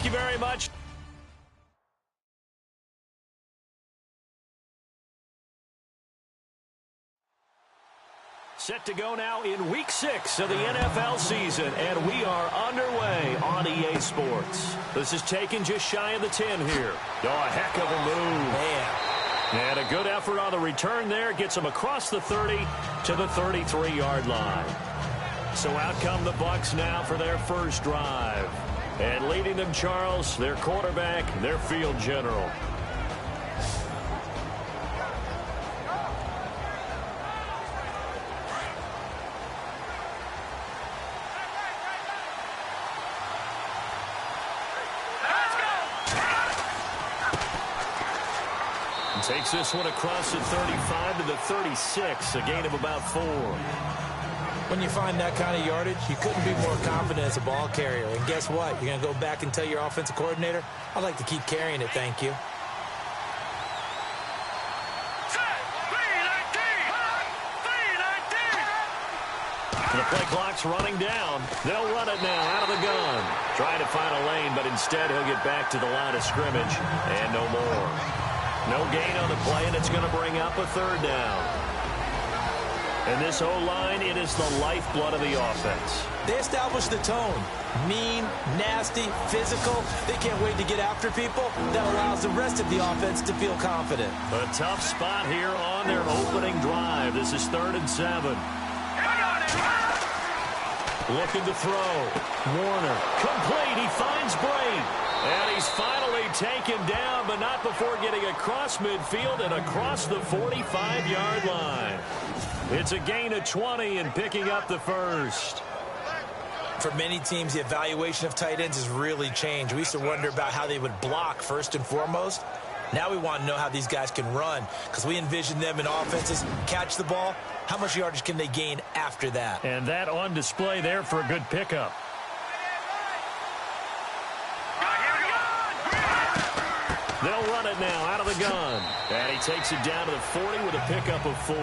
you very much. Set to go now in Week 6 of the NFL season, and we are underway on EA Sports. This is taken just shy of the 10 here. Oh, a heck of a move. Man. And a good effort on the return there. Gets them across the 30 to the 33-yard line. So out come the Bucs now for their first drive. And leading them, Charles, their quarterback, their field general. Takes this one across the 35 to the 36, a gain of about 4. When you find that kind of yardage, you couldn't be more confident as a ball carrier. And guess what? You're going to go back and tell your offensive coordinator, I'd like to keep carrying it, thank you. The play clock's running down. They'll run it now out of the gun. Trying to find a lane, but instead he'll get back to the line of scrimmage and no more. No gain on the play, and it's going to bring up a third down. And this O-line, it is the lifeblood of the offense. They establish the tone. Mean, nasty, physical. They can't wait to get after people. That allows the rest of the offense to feel confident. A tough spot here on their opening drive. This is 3rd and 7. Looking to throw. Warner. Complete. He finds Brady. And he's finally taken down, but not before getting across midfield and across the 45-yard line. It's a gain of 20 and picking up the first. For many teams, the evaluation of tight ends has really changed. We used to wonder about how they would block first and foremost. Now we want to know how these guys can run, because we envision them in offenses catch the ball. How much yardage can they gain after that? And that on display there for a good pickup. They'll run it now out of the gun. And he takes it down to the 40 with a pickup of 4.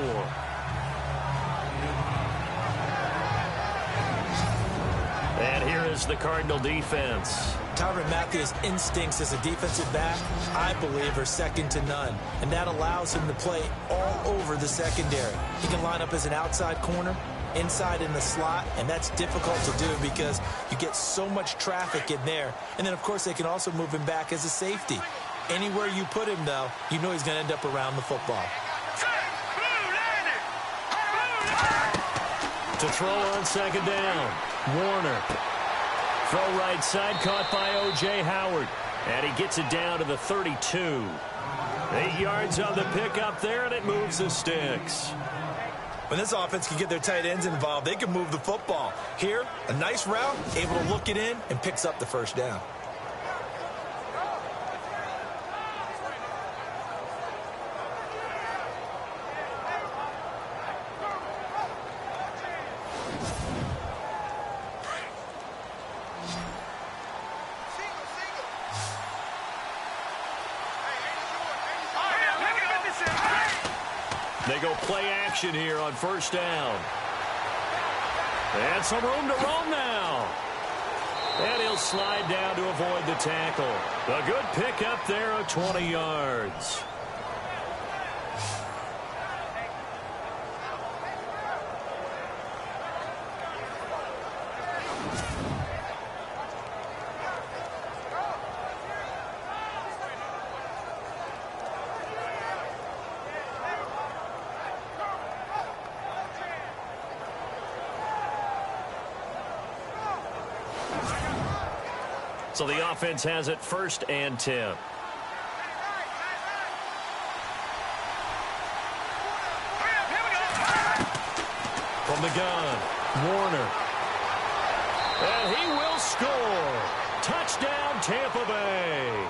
And here is the Cardinal defense. Tyrann Mathieu's instincts as a defensive back, I believe, are second to none. And that allows him to play all over the secondary. He can line up as an outside corner, inside in the slot, and that's difficult to do because you get so much traffic in there. And then, of course, they can also move him back as a safety. Anywhere you put him, though, you know he's going to end up around the football. To throw on second down. Warner. Throw right side, caught by O.J. Howard. And he gets it down to the 32. 8 yards on the pickup there, and it moves the sticks. When this offense can get their tight ends involved, they can move the football. Here, a nice route, able to look it in, and picks up the first down. They go play action here on first down. And some room to roam now. And he'll slide down to avoid the tackle. A good pickup there of 20 yards. So the offense has it 1st and 10. From the gun, Warner. And he will score. Touchdown, Tampa Bay.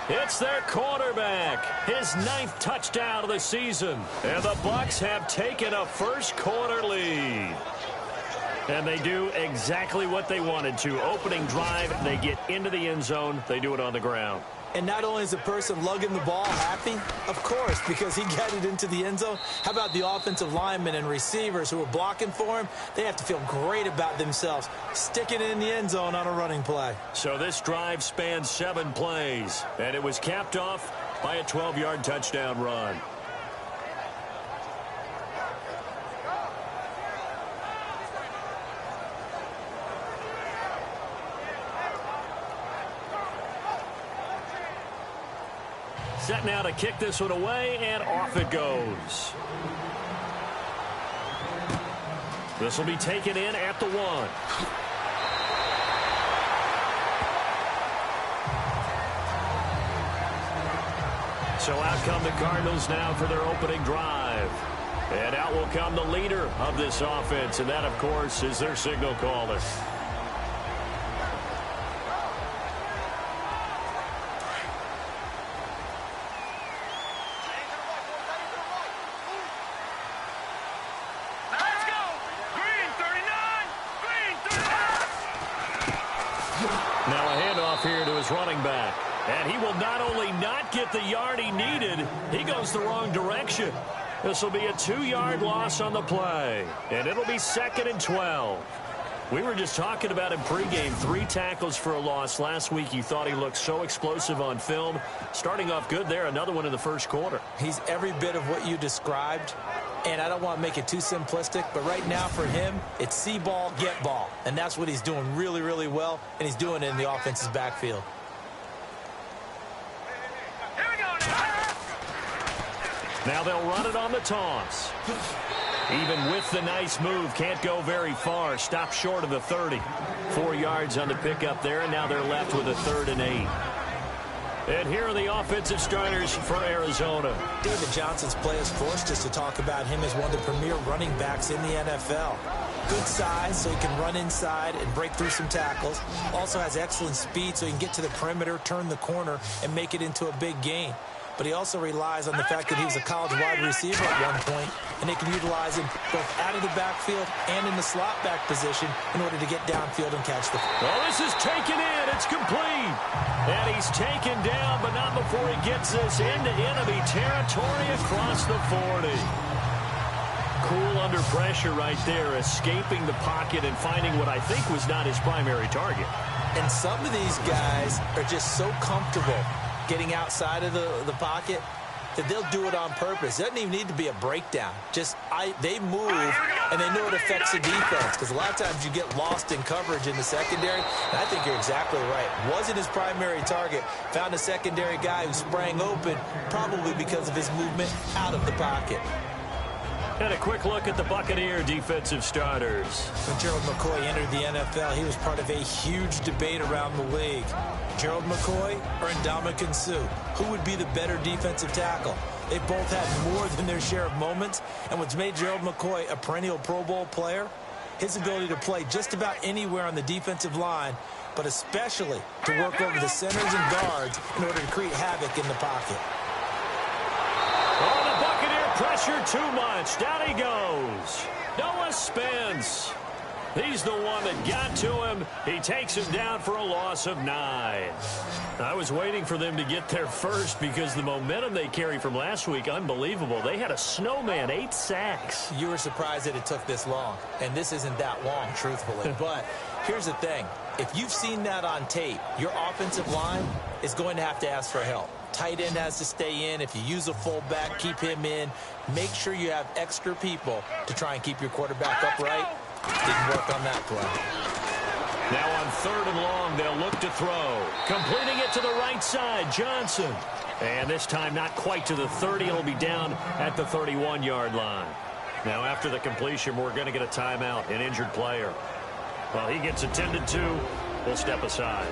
It's their quarterback, his 9th touchdown of the season. And the Bucs have taken a first-quarter lead. And they do exactly what they wanted to. Opening drive, they get into the end zone. They do it on the ground. And not only is the person lugging the ball happy, of course, because he got it into the end zone. How about the offensive linemen and receivers who are blocking for him? They have to feel great about themselves, sticking it in the end zone on a running play. So this drive spans 7 plays, and it was capped off by a 12-yard touchdown run. Set now to kick this one away, and off it goes. This will be taken in at the 1. So out come the Cardinals now for their opening drive. And out will come the leader of this offense, and that, of course, is their signal caller. Here to his running back. And he will not only not get the yard he needed, he goes the wrong direction. This will be a 2-yard loss on the play. And it'll be 2nd and 12. We were just talking about him pregame. 3 tackles for a loss. Last week you thought he looked so explosive on film. Starting off good there. Another one in the first quarter. He's every bit of what you described. And I don't want to make it too simplistic, but right now for him, it's see ball, get ball. And that's what he's doing really, really well, and he's doing it in the offense's backfield. Now they'll run it on the toss. Even with the nice move, can't go very far. Stop short of the 30. 4 yards on the pickup there, and now they're left with a 3rd and 8. And here are the offensive starters for Arizona. David Johnson's play has forced us to talk about him as one of the premier running backs in the NFL. Good size, so he can run inside and break through some tackles. Also has excellent speed, so he can get to the perimeter, turn the corner, and make it into a big gain. But he also relies on the fact that he was a college wide receiver at one point, and they can utilize him both out of the backfield and in the slot back position in order to get downfield and catch the ball. Well, this is taken in. It's complete. And he's taken down, but not before he gets this into enemy territory across the 40. Cool under pressure right there, escaping the pocket and finding what I think was not his primary target. And some of these guys are just so comfortable getting outside of the pocket that they'll do it on purpose. It doesn't even need to be a breakdown. They move, and they know it affects the defense, because a lot of times you get lost in coverage in the secondary, and I think you're exactly right. Wasn't his primary target. Found a secondary guy who sprang open, probably because of his movement out of the pocket. And a quick look at the Buccaneer defensive starters. When Gerald McCoy entered the NFL, he was part of a huge debate around the league. Gerald McCoy or Ndamukong Suh? Who would be the better defensive tackle? They both had more than their share of moments, and what's made Gerald McCoy a perennial Pro Bowl player? His ability to play just about anywhere on the defensive line, but especially to work over the centers and guards in order to create havoc in the pocket. Oh, the Buccaneer pressure too much. Down he goes. Noah Spence. He's the one that got to him. He takes him down for a loss of 9. I was waiting for them to get there first because the momentum they carry from last week, unbelievable. They had a snowman, 8 sacks. You were surprised that it took this long, and this isn't that long, truthfully. But here's the thing. If you've seen that on tape, your offensive line is going to have to ask for help. Tight end has to stay in. If you use a fullback, keep him in. Make sure you have extra people to try and keep your quarterback upright. Didn't work on that play. Now on 3rd and long, they'll look to throw. Completing it to the right side, Johnson. And this time not quite to the 30. It'll be down at the 31-yard line. Now after the completion, we're going to get a timeout, an injured player. Well, he gets attended to. We'll step aside.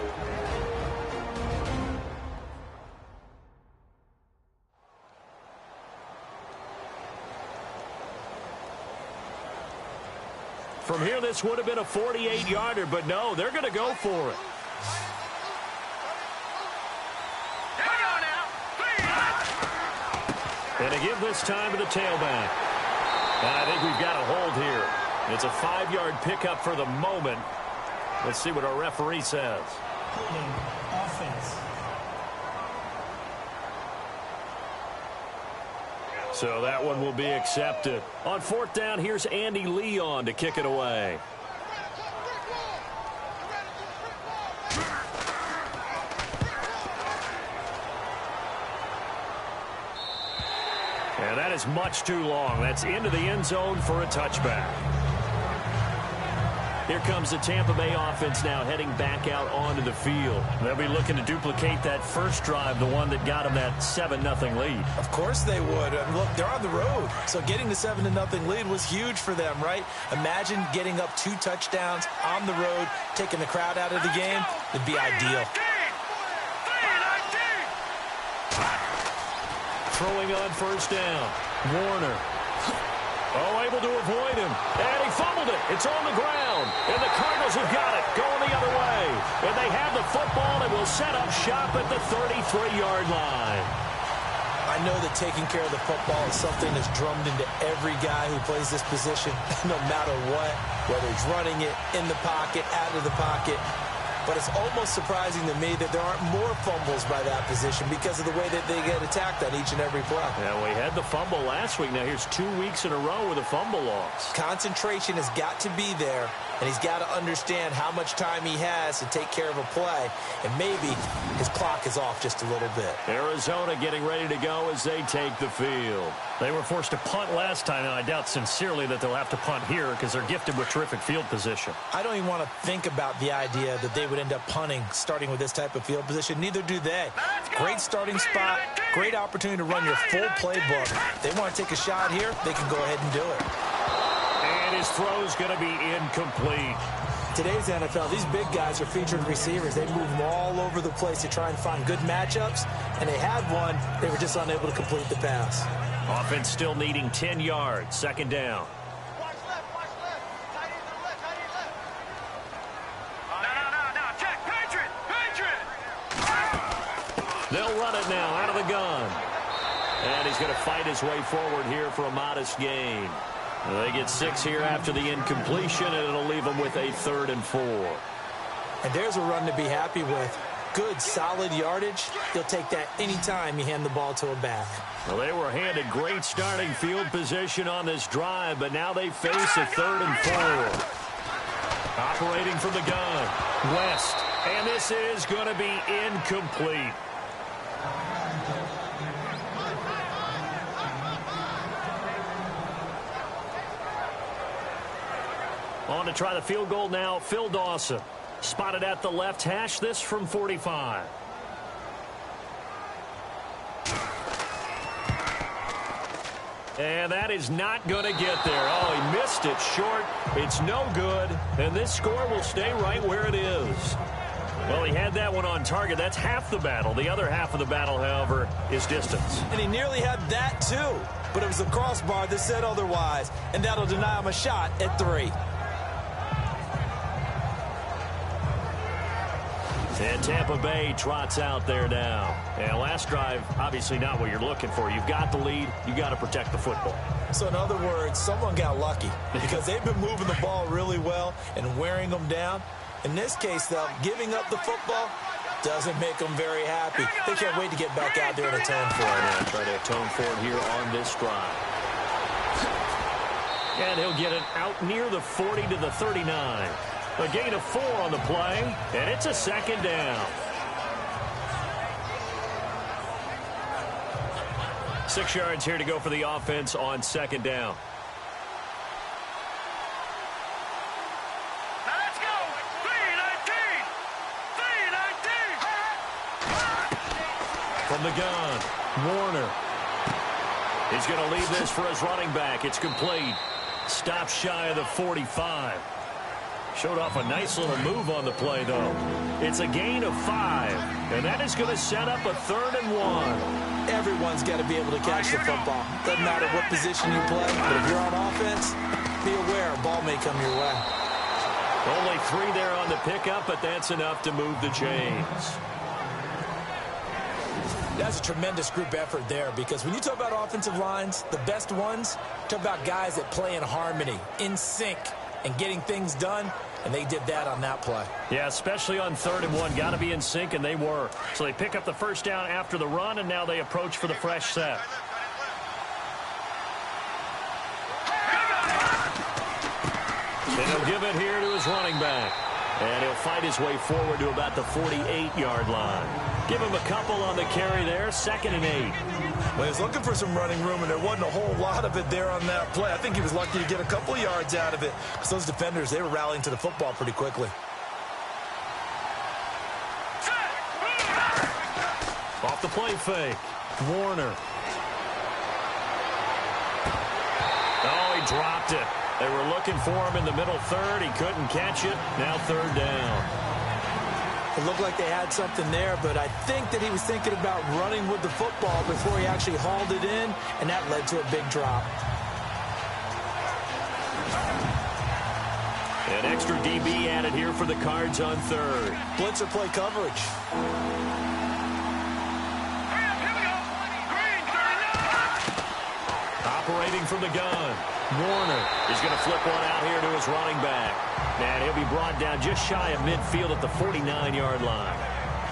From here, this would have been a 48-yarder, but no, they're going to go for it. And to give this time to the tailback. And I think we've got a hold here. It's a 5-yard pickup for the moment. Let's see what our referee says. Offense. So that one will be accepted. On fourth down, here's Andy Leon to kick it away. And that is much too long. That's into the end zone for a touchback. Here comes the Tampa Bay offense now heading back out onto the field. They'll be looking to duplicate that first drive, the one that got them that 7-0 lead. Of course they would. Look, they're on the road. So getting the 7-0 lead was huge for them, right? Imagine getting up 2 touchdowns on the road, taking the crowd out of the game. It'd be ideal. Throwing on first down. Warner. Oh, able to avoid him. And he fumbled it. It's on the ground. And the Cardinals have got it. Going the other way. And they have the football and will set up shop at the 33-yard line. I know that taking care of the football is something that's drummed into every guy who plays this position, no matter what, whether he's running it, in the pocket, out of the pocket. But it's almost surprising to me that there aren't more fumbles by that position because of the way that they get attacked on each and every play. Yeah, we had the fumble last week. Now here's 2 weeks in a row with a fumble loss. Concentration has got to be there, and he's got to understand how much time he has to take care of a play, and maybe his clock is off just a little bit. Arizona getting ready to go as they take the field. They were forced to punt last time, and I doubt sincerely that they'll have to punt here because they're gifted with terrific field position. I don't even want to think about the idea that they would end up punting starting with this type of field position. Neither do they. Great starting spot, great opportunity to run your full playbook. If they want to take a shot here, they can go ahead and do it. And his throw's going to be incomplete. Today's NFL, these big guys are featured receivers. They move them all over the place to try and find good matchups, and they had one. They were just unable to complete the pass. Offense still needing 10 yards. Second down. Watch left. Tight end left. No. Check. Patriot. They'll run it now out of the gun. And he's going to fight his way forward here for a modest gain. They get 6 here after the incompletion, and it'll leave them with a 3rd and 4. And there's a run to be happy with. Good, solid yardage. He'll take that anytime you hand the ball to a back. Well, they were handed great starting field position on this drive, but now they face a 3rd and 4. Operating from the gun, West. And this is going to be incomplete. On to try the field goal now, Phil Dawson. Spotted at the left hash, this from 45. And that is not going to get there. Oh, he missed it short. It's no good. And this score will stay right where it is. Well, he had that one on target. That's half the battle. The other half of the battle, however, is distance. And he nearly had that, too. But it was the crossbar that said otherwise. And that'll deny him a shot at 3. And Tampa Bay trots out there now. And last drive, obviously not what you're looking for. You've got the lead. You got to protect the football. So in other words, someone got lucky because they've been moving the ball really well and wearing them down. In this case, though, giving up the football doesn't make them very happy. They can't wait to get back out there and atone for it. Yeah, try to atone for it here on this drive. And he'll get it out near the 40 to the 39. A gain of 4 on the play, and it's a 2nd down. 6 yards here to go for the offense on 2nd down. Now let's go. 3-19. From the gun, Warner. He's going to leave this for his running back. It's complete. Stop shy of the 45. Showed off a nice little move on the play, though. It's a gain of 5, and that is going to set up a 3rd and 1. Everyone's got to be able to catch the football. Doesn't matter what position you play, but if you're on offense, be aware a ball may come your way. Only 3 there on the pickup, but that's enough to move the chains. That's a tremendous group effort there because when you talk about offensive lines, the best ones, talk about guys that play in harmony, in sync, and getting things done, and they did that on that play. Yeah, especially on 3rd and 1. Got to be in sync, and they were. So they pick up the first down after the run, and now they approach for the fresh set. And he'll give it here to his running back. And he'll fight his way forward to about the 48-yard line. Give him a couple on the carry there, 2nd and 8. Well, he was looking for some running room, and there wasn't a whole lot of it there on that play. I think he was lucky to get a couple yards out of it, because those defenders, they were rallying to the football pretty quickly. Off the play fake, Warner. Oh, he dropped it. They were looking for him in the middle third. He couldn't catch it. Now 3rd down. It looked like they had something there, but I think that he was thinking about running with the football before he actually hauled it in, and that led to a big drop. An extra DB added here for the Cards on 3rd. Blitzer play coverage. Operating from the gun. Warner is going to flip one out here to his running back. And he'll be brought down just shy of midfield at the 49-yard line.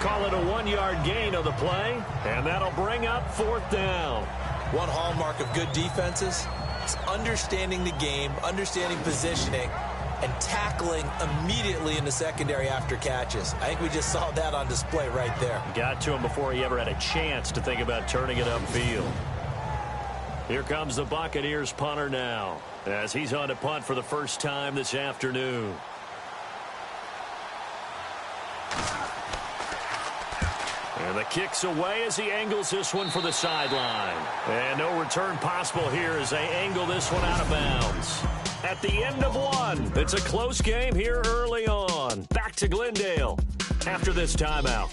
Call it a 1-yard gain on the play, and that'll bring up 4th down. One hallmark of good defenses is understanding the game, understanding positioning, and tackling immediately in the secondary after catches. I think we just saw that on display right there. Got to him before he ever had a chance to think about turning it upfield. Here comes the Buccaneers punter now, as he's on to punt for the first time this afternoon. And the kick's away as he angles this one for the sideline. And no return possible here as they angle this one out of bounds. At the end of 1, it's a close game here early on. Back to Glendale after this timeout.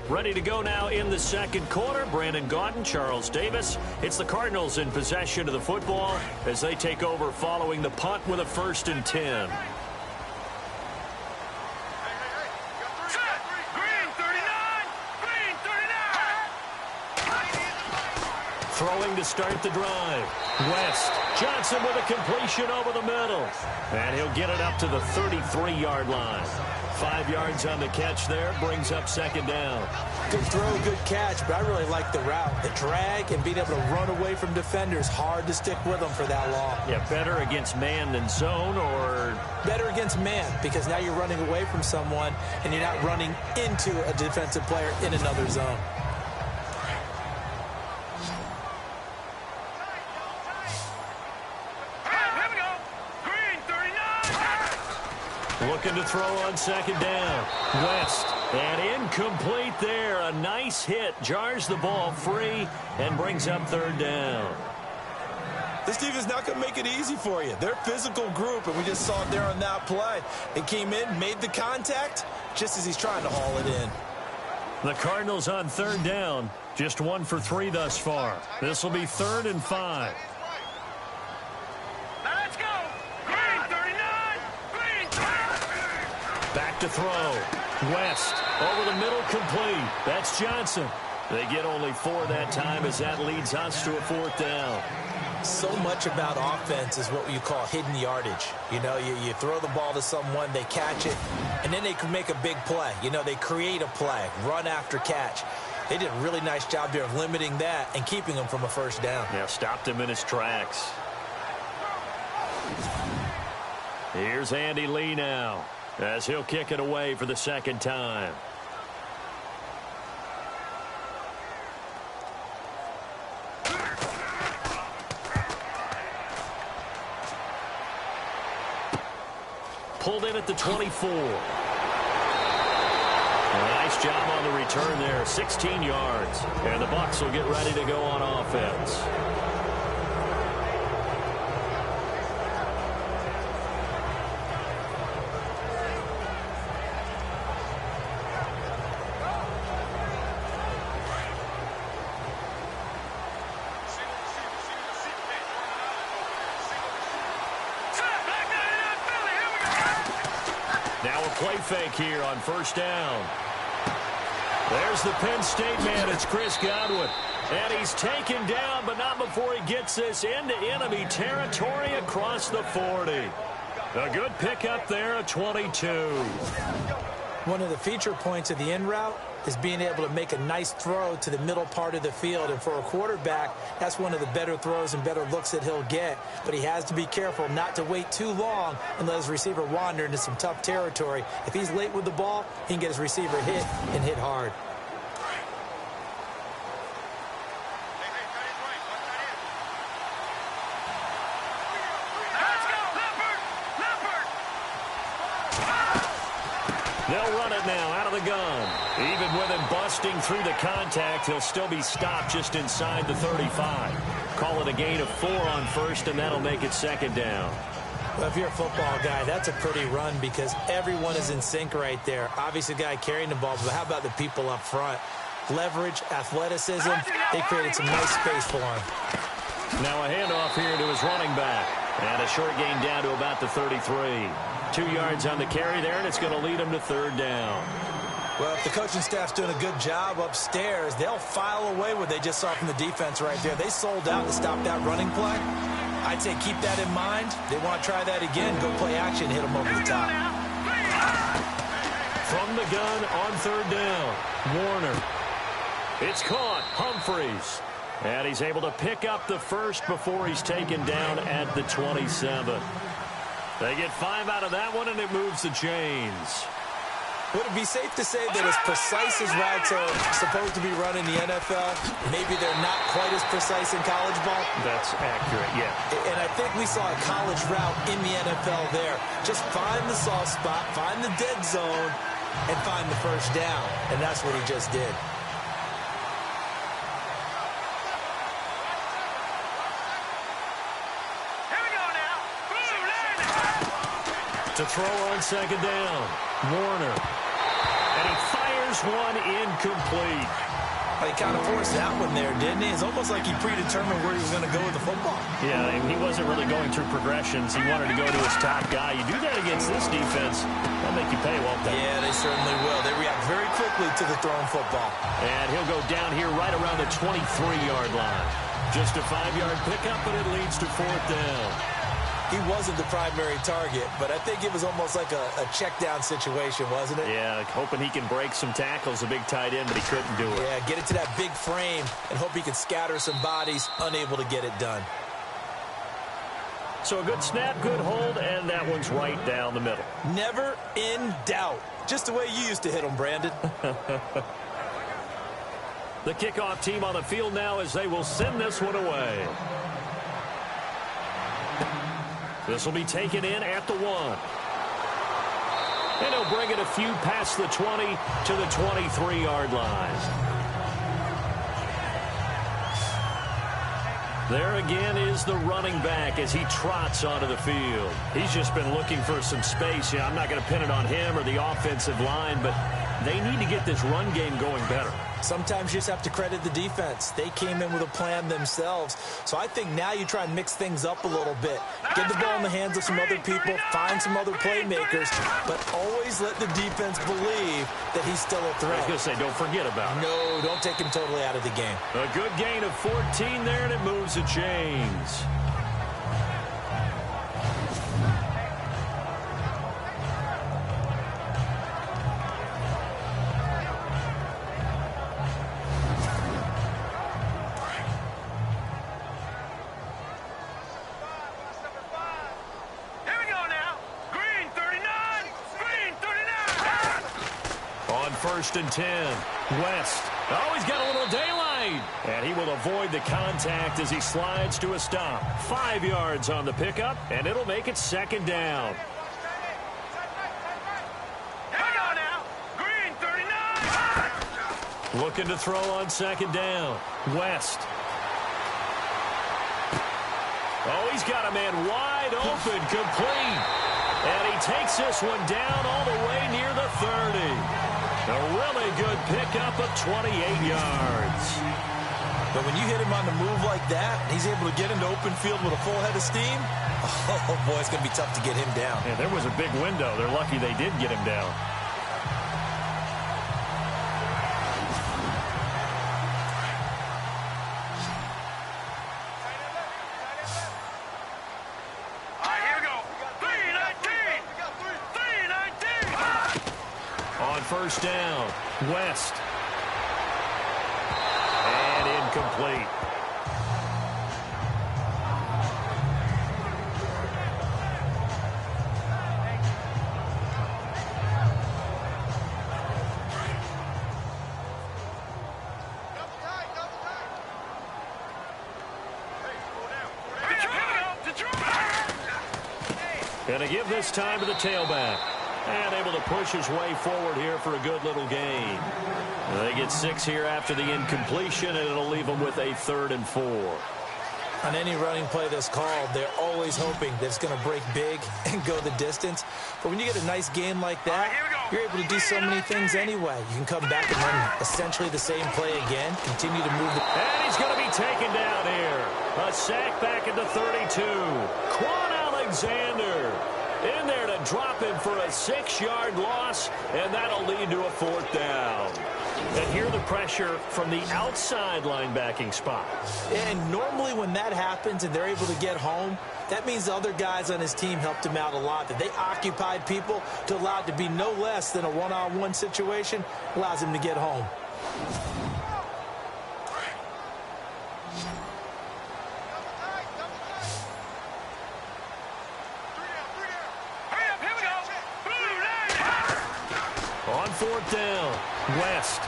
Ready to go now in the 2nd quarter. Brandon Gaudin, Charles Davis. It's the Cardinals in possession of the football as they take over following the punt with a 1st and 10. Throwing to start the drive. West. Johnson with a completion over the middle. And he'll get it up to the 33-yard line. 5 yards on the catch there, brings up 2nd down. Good throw, good catch, but I really like the route. The drag and being able to run away from defenders, hard to stick with them for that long. Yeah, better against man than zone, or? Better against man, because now you're running away from someone and you're not running into a defensive player in another zone. Looking to throw on 2nd down. West. And incomplete there. A nice hit. Jars the ball free and brings up 3rd down. This team is not going to make it easy for you. They're a physical group, and we just saw it there on that play. They came in, made the contact, just as he's trying to haul it in. The Cardinals on 3rd down. Just 1 for 3 thus far. This will be 3rd and 5. Back to throw. West. Over the middle, complete. That's Johnson. They get only 4 that time as that leads us to a 4th down. So much about offense is what you call hidden yardage. You know, you throw the ball to someone, they catch it, and then they can make a big play. You know, they create a play, run after catch. They did a really nice job there of limiting that and keeping him from a 1st down. Yeah, stopped him in his tracks. Here's Andy Lee now, as he'll kick it away for the 2nd time. Pulled in at the 24. Nice job on the return there, 16 yards. And the Bucs will get ready to go on offense. Now a play fake here on 1st down. There's the Penn State man. It's Chris Godwin. And he's taken down, but not before he gets this into enemy territory across the 40. A good pickup there, a 22. One of the feature points of the in route is being able to make a nice throw to the middle part of the field. And for a quarterback, that's one of the better throws and better looks that he'll get. But he has to be careful not to wait too long and let his receiver wander into some tough territory. If he's late with the ball, he can get his receiver hit and hit hard. They'll run it now out of the gun. Even with him busting through the contact, he'll still be stopped just inside the 35. Call it a gain of 4 on first, and that'll make it second down. Well, if you're a football guy, that's a pretty run because everyone is in sync right there. Obviously, the guy carrying the ball, but how about the people up front? Leverage, athleticism, they created some nice space for him. Now a handoff here to his running back. And a short gain down to about the 33. 2 yards on the carry there, and it's going to lead him to third down. Well, if the coaching staff's doing a good job upstairs, they'll file away what they just saw from the defense right there. They sold out to stop that running play. I'd say keep that in mind. They want to try that again, go play action, hit them over the top. From the gun on third down, Warner. It's caught, Humphreys. And he's able to pick up the first before he's taken down at the 27. They get 5 out of that one, and it moves the chains. Would it be safe to say that as precise as routes are supposed to be run in the NFL, maybe they're not quite as precise in college ball? That's accurate, yeah. And I think we saw a college route in the NFL there. Just find the soft spot, find the dead zone, and find the first down. And that's what he just did. To throw on second down, Warner. And he fires one incomplete. Well, he kind of forced that one there, didn't he? It's almost like he predetermined where he was going to go with the football. Yeah, he wasn't really going through progressions. He wanted to go to his top guy. You do that against this defense, they'll make you pay, won't they? Yeah, they certainly will. They react very quickly to the thrown football. And he'll go down here right around the 23-yard line. Just a 5-yard pickup, but it leads to fourth down. He wasn't the primary target, but I think it was almost like a check-down situation, wasn't it? Yeah, hoping he can break some tackles, a big tight end, but he couldn't do it. Yeah, get it to that big frame and hope he can scatter some bodies, unable to get it done. So a good snap, good hold, and that one's right down the middle. Never in doubt. Just the way you used to hit them, Brandon. The kickoff team on the field now as they will send this one away. This will be taken in at the 1. And he'll bring it a few past the 20 to the 23-yard line. There again is the running back as he trots onto the field. He's just been looking for some space. Yeah, I'm not going to pin it on him or the offensive line, but they need to get this run game going better. Sometimes you just have to credit the defense. They came in with a plan themselves. So I think now you try and mix things up a little bit. Get the ball in the hands of some other people, find some other playmakers, but always let the defense believe that he's still a threat. I was going to say, don't forget about it. No, don't take him totally out of the game. A good gain of 14 there, and it moves the chains. First and 10. West. Oh, he's got a little daylight. And he will avoid the contact as he slides to a stop. 5 yards on the pickup, and it'll make it second down. Hang on now. Green 39. Looking to throw on second down. West. Oh, he's got a man wide open, complete. And he takes this one down all the way near the 30. A really good pickup of 28 yards. But when you hit him on the move like that, and he's able to get into open field with a full head of steam, oh, boy, it's going to be tough to get him down. Yeah, there was a big window. They're lucky they did get him down. first down. West. And incomplete. Going to give this time to the tailback. And able to push his way forward here for a good little gain. They get 6 here after the incompletion, and it'll leave them with a 3rd and 4. On any running play that's called, they're always hoping that it's going to break big and go the distance. But when you get a nice game like that, you're able to do so many things anyway. You can come back and run essentially the same play again, continue to move. And he's going to be taken down here. A sack back at the 32. Quan Alexander in there to drop him for a 6-yard loss, and that'll lead to a 4th down. And here the pressure from the outside linebacking spot. And normally when that happens and they're able to get home, that means the other guys on his team helped him out a lot. That they occupied people to allow it to be no less than a one-on-one situation, allows him to get home. On 4th down, West.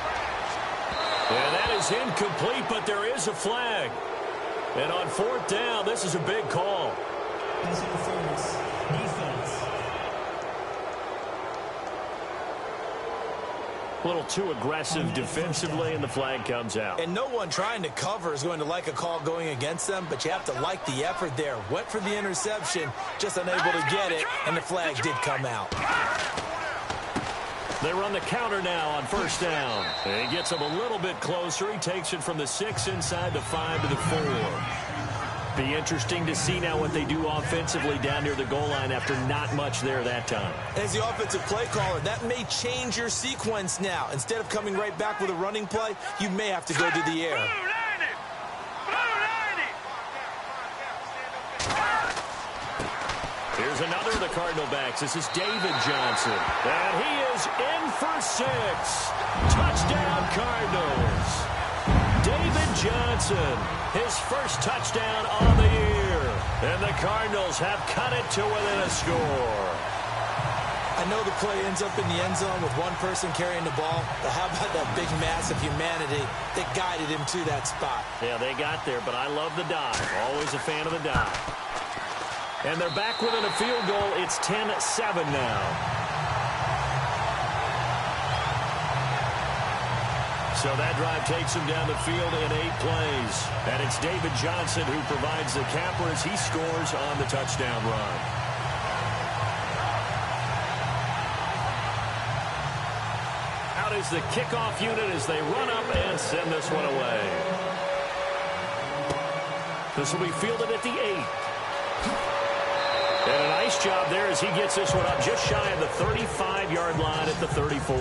And that is incomplete, but there is a flag. And on 4th down, this is a big call. Defense. A little too aggressive defensively, and the flag comes out. And no one trying to cover is going to like a call going against them, but you have to like the effort there. Went for the interception, just unable to get it, and the flag did come out. They run the counter now on 1st down. And he gets him a little bit closer. He takes it from the 6 inside the 5 to the 4. Be interesting to see now what they do offensively down near the goal line after not much there that time. As the offensive play caller, that may change your sequence now. Instead of coming right back with a running play, you may have to go to the air. Here's another of the Cardinal backs. This is David Johnson. And he is in for 6. Touchdown, Cardinals. David Johnson, his first touchdown on the year. And the Cardinals have cut it to within a score. I know the play ends up in the end zone with one person carrying the ball, but how about that big mass of humanity that guided him to that spot? Yeah, they got there, but I love the dive. Always a fan of the dive. And they're back within a field goal. It's 10-7 now. So that drive takes him down the field in 8 plays. And it's David Johnson who provides the capper as he scores on the touchdown run. Out is the kickoff unit as they run up and send this one away. This will be fielded at the 8. And a nice job there as he gets this one up just shy of the 35-yard line at the 34.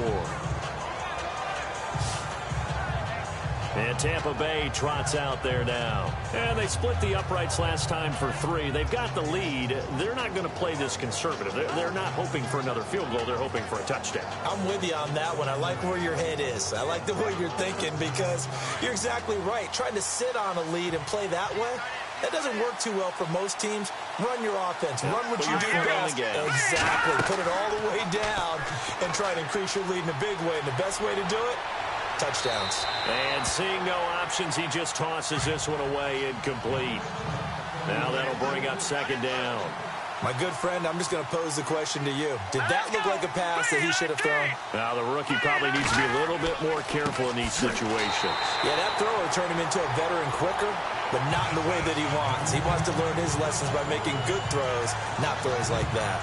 And Tampa Bay trots out there now. And they split the uprights last time for 3. They've got the lead. They're not going to play this conservative. They're not hoping for another field goal. They're hoping for a touchdown. I'm with you on that one. I like where your head is. I like the way you're thinking because you're exactly right. Trying to sit on a lead and play that way, that doesn't work too well for most teams. Run your offense. Run what you do best. Exactly. Put it all the way down and try to increase your lead in a big way. And the best way to do it, touchdowns. And seeing no options, he just tosses this one away incomplete. Now that'll bring up 2nd down. My good friend, I'm just going to pose the question to you. Did that look like a pass that he should have thrown? Now the rookie probably needs to be a little bit more careful in these situations. Yeah, that throw will turn him into a veteran quicker, but not in the way that he wants. He wants to learn his lessons by making good throws, not throws like that.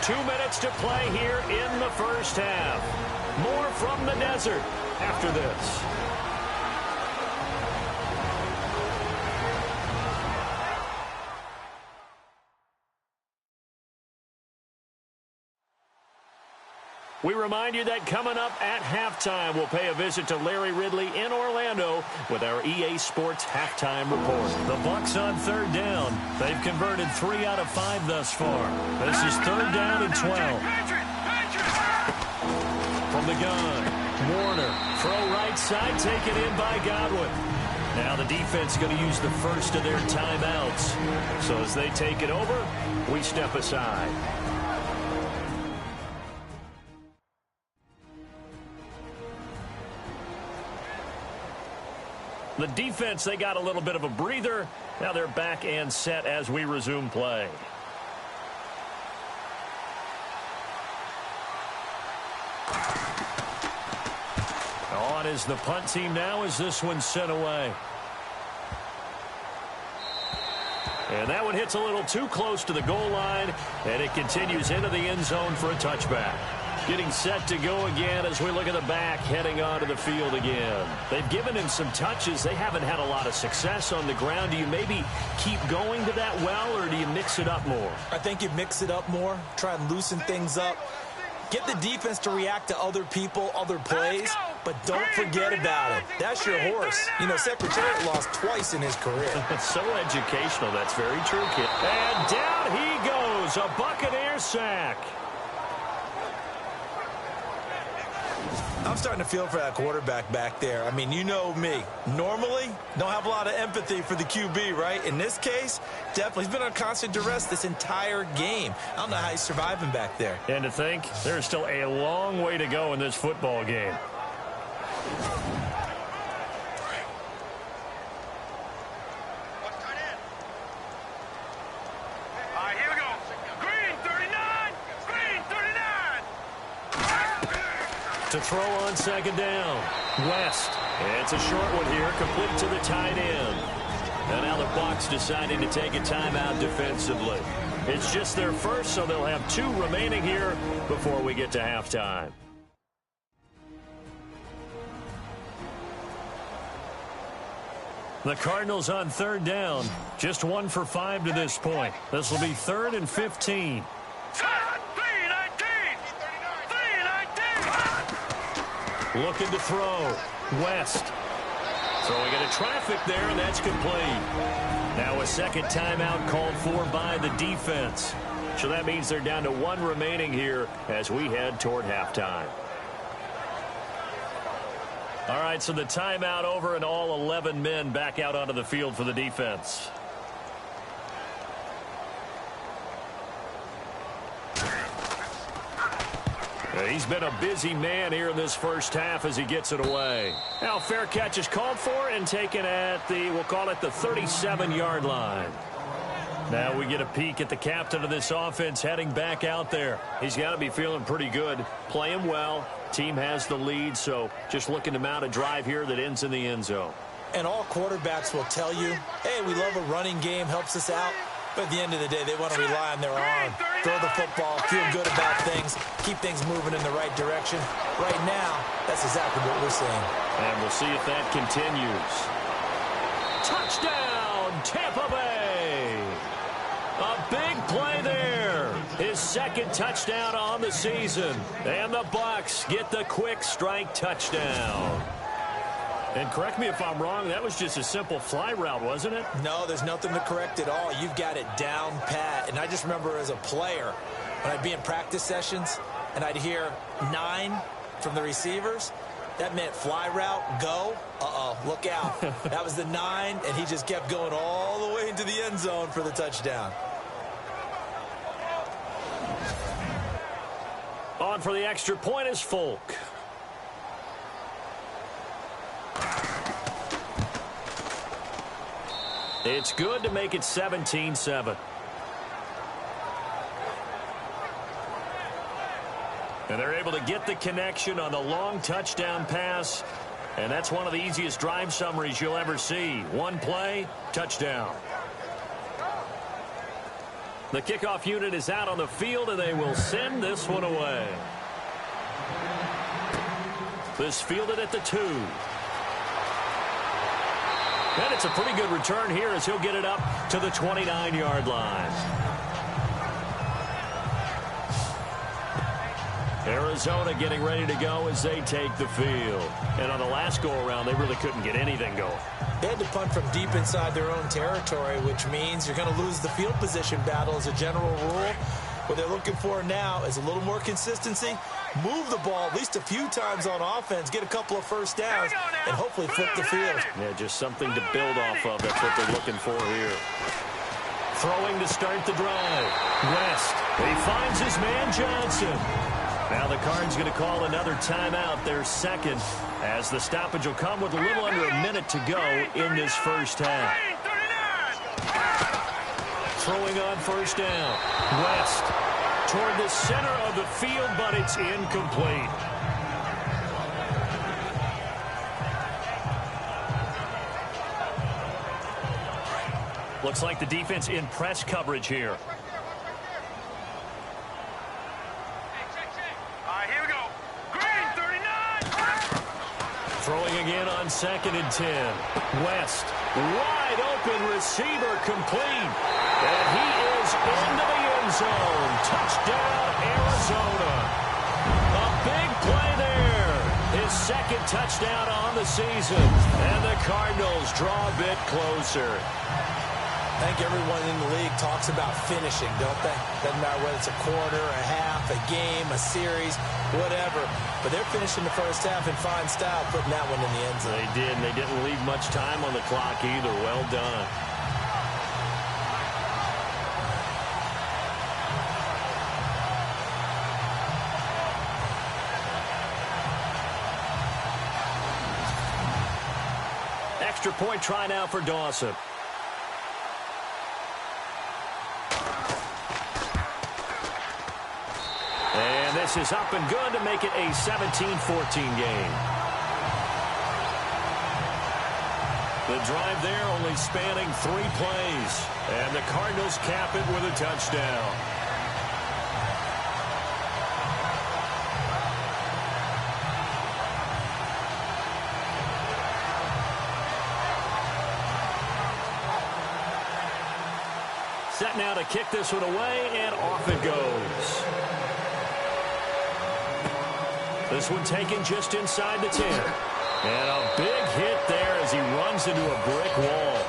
2 minutes to play here in the first half. More from the desert after this. We remind you that coming up at halftime, we'll pay a visit to Larry Ridley in Orlando with our EA Sports Halftime Report. The Bucs on third down. They've converted 3 out of 5 thus far. This is third down and 12. From the gun, Warner. Throw right side, taken in by Godwin. Now the defense going to use the first of their timeouts. So as they take it over, we step aside. The defense, they got a little bit of a breather. Now they're back and set as we resume play. On is the punt team now as this one's sent away. And that one hits a little too close to the goal line, and it continues into the end zone for a touchback. Getting set to go again as we look at the back heading onto the field again. They've given him some touches. They haven't had a lot of success on the ground. Do you maybe keep going to that well, or do you mix it up more? I think you mix it up more, try and loosen things up. Get the defense to react to other people, other plays, but don't forget about it. That's your horse. You know, Secretariat lost twice in his career. So educational. That's very true, kid. And down he goes. A Buccaneer sack. I'm starting to feel for that quarterback back there. I mean, you know me. Normally, don't have a lot of empathy for the QB, right? In this case, definitely. He's been on constant duress this entire game. I don't know how he's surviving back there. And to think, there's still a long way to go in this football game. Here we go. Green 39. Green 39. To throw on second down. West. It's a short one here, complete to the tight end. And now the Bucs deciding to take a timeout defensively. It's just their first, so they'll have 2 remaining here before we get to halftime. The Cardinals on third down. Just 1 for 5 to this point. This will be 3rd and 15. Looking to throw. West. Throwing into traffic there, and that's complete. Now a second timeout called for by the defense. So that means they're down to 1 remaining here as we head toward halftime. All right, so the timeout over and all 11 men back out onto the field for the defense. He's been a busy man here in this first half as he gets it away. Now fair catch is called for and taken at the, we'll call it the 37-yard line. Now we get a peek at the captain of this offense heading back out there. He's got to be feeling pretty good, playing well. Team has the lead, so just looking to mount a drive here that ends in the end zone. And all quarterbacks will tell you, hey, we love a running game, helps us out. But at the end of the day, they want to rely on their arm, throw the football, feel good about things, keep things moving in the right direction. Right now, that's exactly what we're seeing. And we'll see if that continues. Touchdown, Tampa Bay! A big play there. His second touchdown on the season. And the Bucs get the quick strike touchdown. And correct me if I'm wrong, that was just a simple fly route, wasn't it? No, there's nothing to correct at all. You've got it down pat. And I just remember as a player, when I'd be in practice sessions and I'd hear 9 from the receivers, that meant fly route, go. Uh-oh, look out. That was the 9, and he just kept going all the way into the end zone for the touchdown. On for the extra point is Folk. It's good to make it 17-7. And they're able to get the connection on the long touchdown pass. And that's one of the easiest drive summaries you'll ever see. One play, touchdown. The kickoff unit is out on the field, and they will send this one away. This fielded at the 2. And it's a pretty good return here as he'll get it up to the 29-yard line. Arizona getting ready to go as they take the field. And on the last go-around, they really couldn't get anything going. They had to punt from deep inside their own territory, which means you're going to lose the field position battle as a general rule. What they're looking for now is a little more consistency, move the ball at least a few times on offense, get a couple of first downs, and hopefully flip the field. Yeah, just something to build off of. That's what they're looking for here. Throwing to start the drive. West. He finds his man Johnson. Now the Cards going to call another timeout, their second, as the stoppage will come with a little under a minute to go in this first half. Throwing on first down. West toward the center of the field, but it's incomplete. Looks like the defense in press coverage here. Here we go. Green, 39. Throwing again on 2nd and 10. West, wide open receiver, complete. And he is into the end zone. Touchdown, Arizona. A big play there. His second touchdown on the season. And the Cardinals draw a bit closer. I think everyone in the league talks about finishing, don't they? Doesn't matter whether it's a quarter, a half, a game, a series, whatever. But they're finishing the first half in fine style, putting that one in the end zone. They did, and they didn't leave much time on the clock either. Well done. Extra point try now for Dawson. And this is up and good to make it a 17-14 game. The drive there only spanning 3 plays. And the Cardinals cap it with a touchdown. Set now to kick this one away, and off it goes. This one taken just inside the 10. And a big hit there as he runs into a brick wall.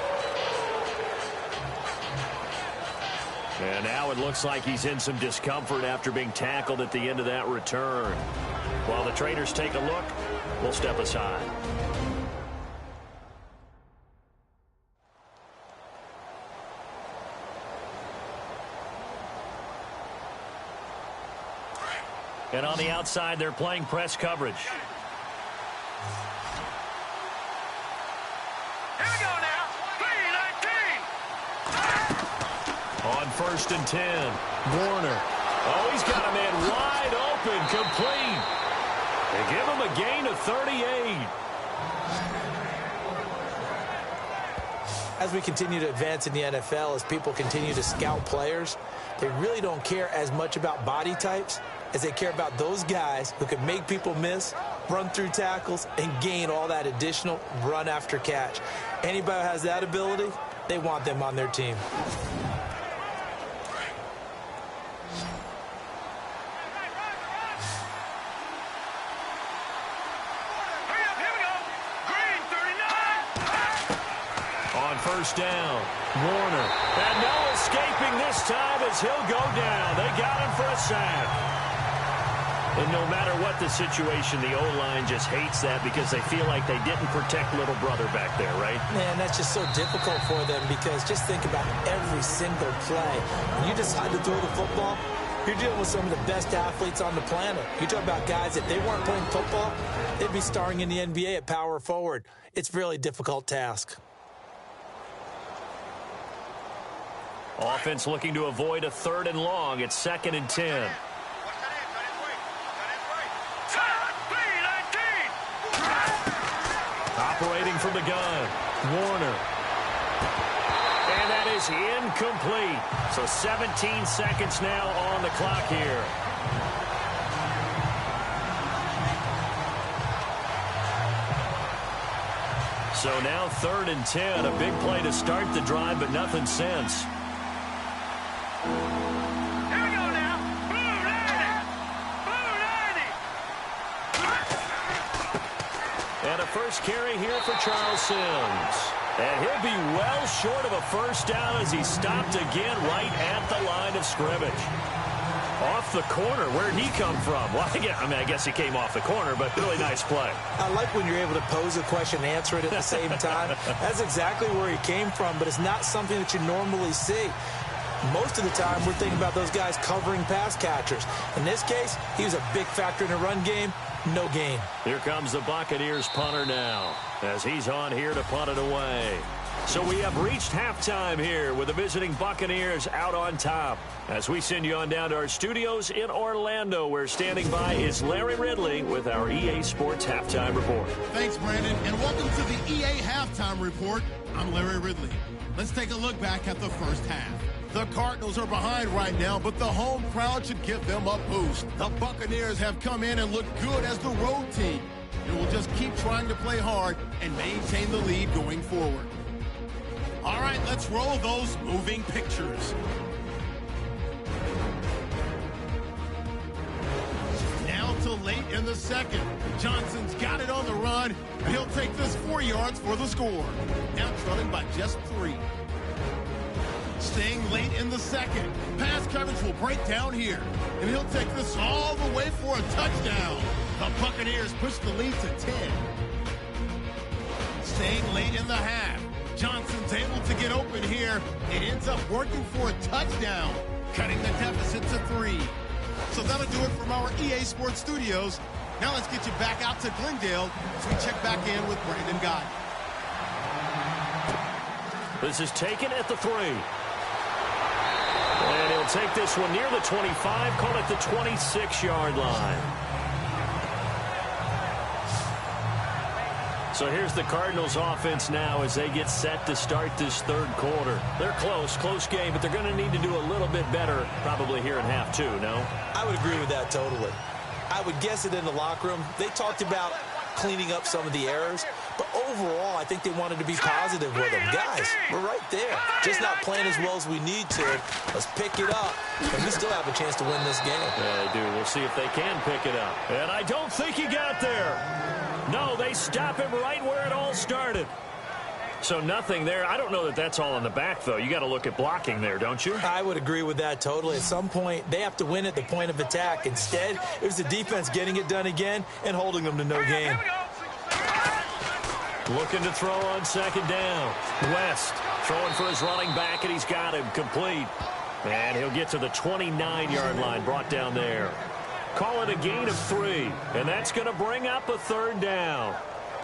And now it looks like he's in some discomfort after being tackled at the end of that return. While the traders take a look, we'll step aside. And on the outside, they're playing press coverage. Here we go now. 3-19. On 1st and 10, Warner. Oh, he's got a man wide open, complete. They give him a gain of 38. As we continue to advance in the NFL, as people continue to scout players, they really don't care as much about body types as they care about those guys who can make people miss, run through tackles, and gain all that additional run after catch. Anybody who has that ability, they want them on their team. Here we go. Green, 39. On 1st down, Warner. And no escaping this time as he'll go down. They got him for a sack. And no matter what the situation, the O-line just hates that because they feel like they didn't protect little brother back there, right? Man, that's just so difficult for them because just think about every single play. When you decide to throw the football, you're dealing with some of the best athletes on the planet. You talk about guys, if they weren't playing football, they'd be starring in the NBA at power forward. It's a really difficult task. Offense looking to avoid a 3rd and long. It's 2nd and 10. Operating from the gun, Warner. And that is incomplete. So 17 seconds now on the clock here. So now 3rd and 10. A big play to start the drive, but nothing since. Here we go now. Blue 90. Blue 90. first carry here for Charles Sims. And he'll be well short of a first down as he stopped again right at the line of scrimmage. Off the corner. Where'd he come from? Well, I guess he came off the corner, but really nice play. I like when you're able to pose a question and answer it at the same time. That's exactly where he came from, but it's not something that you normally see. Most of the time, we're thinking about those guys covering pass catchers. In this case, he was a big factor in the run game. No gain. Here comes the Buccaneers punter now as he's on here to punt it away. So we have reached halftime here with the visiting Buccaneers out on top. As we send you on down to our studios in Orlando, where standing by is Larry Ridley with our EA Sports Halftime Report. Thanks, Brandon, and welcome to the EA Halftime Report. I'm Larry Ridley. Let's take a look back at the first half. The Cardinals are behind right now, but the home crowd should give them a boost. The Buccaneers have come in and look good as the road team, and will just keep trying to play hard and maintain the lead going forward. All right, let's roll those moving pictures. Now to late in the second. Johnson's got it on the run, and he'll take this 4 yards for the score. Now trailing by just 3. Staying late in the second. Pass coverage will break down here, and he'll take this all the way for a touchdown. The Buccaneers push the lead to 10. Staying late in the half. Johnson's able to get open here. It ends up working for a touchdown, cutting the deficit to 3. So that'll do it from our EA Sports Studios. Now let's get you back out to Glendale as we check back in with Brandon Gott. This is taken at the 3. And he'll take this one near the 25, call it the 26-yard line. So here's the Cardinals offense now as they get set to start this third quarter. They're close game, but they're going to need to do a little bit better probably here in half 2, no? I would agree with that totally. I would guess it in the locker room. They talked about cleaning up some of the errors, but overall, I think they wanted to be positive with them. Guys, we're right there. Just not playing as well as we need to. Let's pick it up, and we still have a chance to win this game. Yeah, they do. We'll see if they can pick it up. And I don't think he got there. No, they stop him right where it all started. So nothing there. I don't know that that's all in the back, though. You got to look at blocking there, don't you? I would agree with that totally. At some point, they have to win at the point of attack. Instead, it was the defense getting it done again and holding them to no gain. Looking to throw on second down. West throwing for his running back, and he's got him complete. And he'll get to the 29-yard line, brought down there. Call it a gain of 3, and that's going to bring up a third down.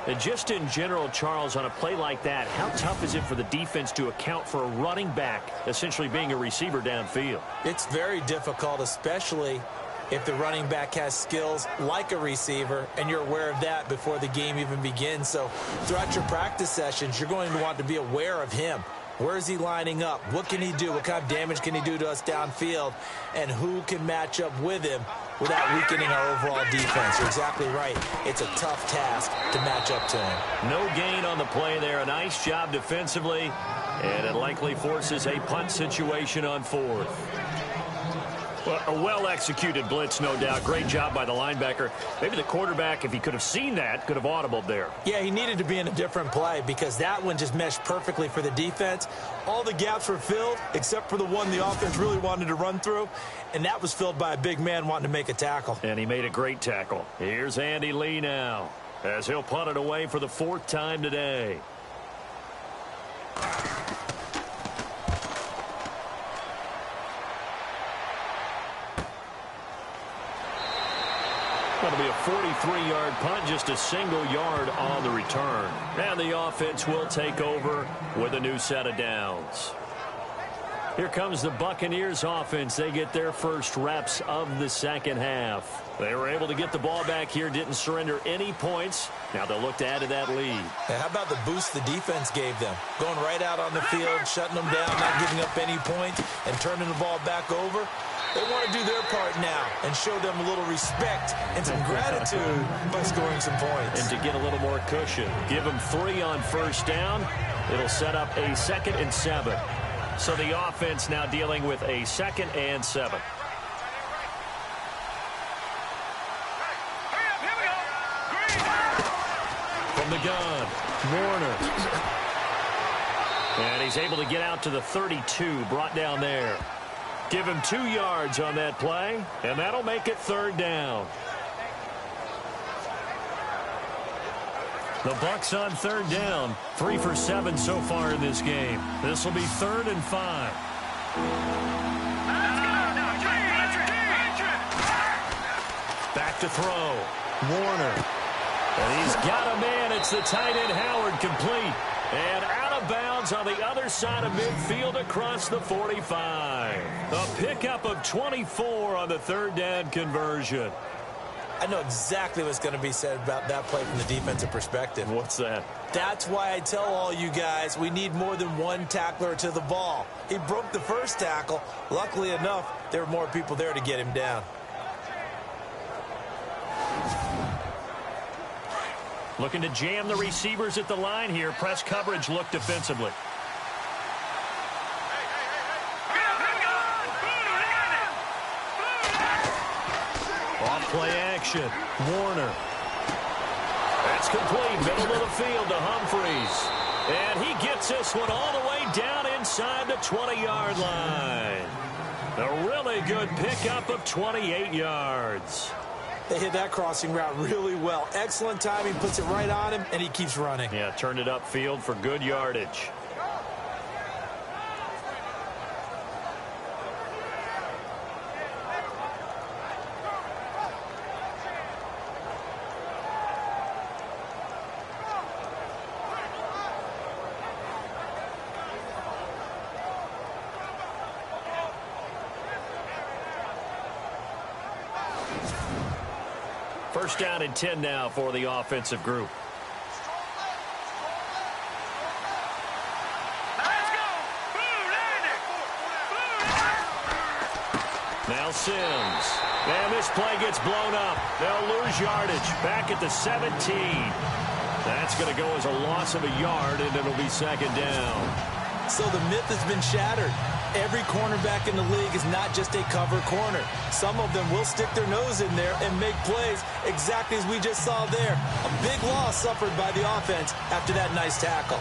And just in general, Charles, on a play like that, how tough is it for the defense to account for a running back essentially being a receiver downfield? It's very difficult, especially if the running back has skills like a receiver, and you're aware of that before the game even begins. So throughout your practice sessions, you're going to want to be aware of him. Where is he lining up? What can he do? What kind of damage can he do to us downfield? And who can match up with him without weakening our overall defense? You're exactly right. It's a tough task to match up to him. No gain on the play there. A nice job defensively, and it likely forces a punt situation on 4th. Well, a well-executed blitz, no doubt. Great job by the linebacker. Maybe the quarterback, if he could have seen that, could have audibled there. Yeah, he needed to be in a different play because that one just meshed perfectly for the defense. All the gaps were filled except for the one the offense really wanted to run through, and that was filled by a big man wanting to make a tackle. And he made a great tackle. Here's Andy Lee now as he'll punt it away for the 4th time today. That'll be a 43-yard punt, just a single yard on the return. And the offense will take over with a new set of downs. Here comes the Buccaneers offense. They get their first reps of the second half. They were able to get the ball back here, didn't surrender any points. Now they'll look to add to that lead. And how about the boost the defense gave them? Going right out on the field, shutting them down, not giving up any points, and turning the ball back over. They want to do their part now and show them a little respect and some gratitude by scoring some points. And to get a little more cushion, give them 3 on first down. It'll set up a 2nd and 7. So the offense now dealing with a 2nd and 7. From From the gun, Warner. And he's able to get out to the 32, brought down there. Give him 2 yards on that play, and that'll make it 3rd down. The Bucs on 3rd down, 3 for 7 so far in this game. This will be 3rd and 5. Back to throw, Warner. And he's got a man. It's the tight end, Howard, complete. And out of bounds on the other side of midfield across the 45. A pickup of 24 on the 3rd down conversion. I know exactly what's going to be said about that play from the defensive perspective. What's that? That's why I tell all you guys we need more than one tackler to the ball. He broke the first tackle. Luckily enough, there were more people there to get him down. Looking to jam the receivers at the line here. Press coverage look defensively. Off play action. Warner. That's complete. Middle of the field to Humphreys. And he gets this one all the way down inside the 20-yard line. A really good pickup of 28 yards. They hit that crossing route really well. Excellent timing, puts it right on him, and he keeps running. Yeah, turned it upfield for good yardage. First down and 10 now for the offensive group. Now Sims. And this play gets blown up. They'll lose yardage. Back at the 17. That's going to go as a loss of a yard, and it'll be 2nd down. So the myth has been shattered. Every cornerback in the league is not just a cover corner. Some of them will stick their nose in there and make plays exactly as we just saw there. A big loss suffered by the offense after that nice tackle.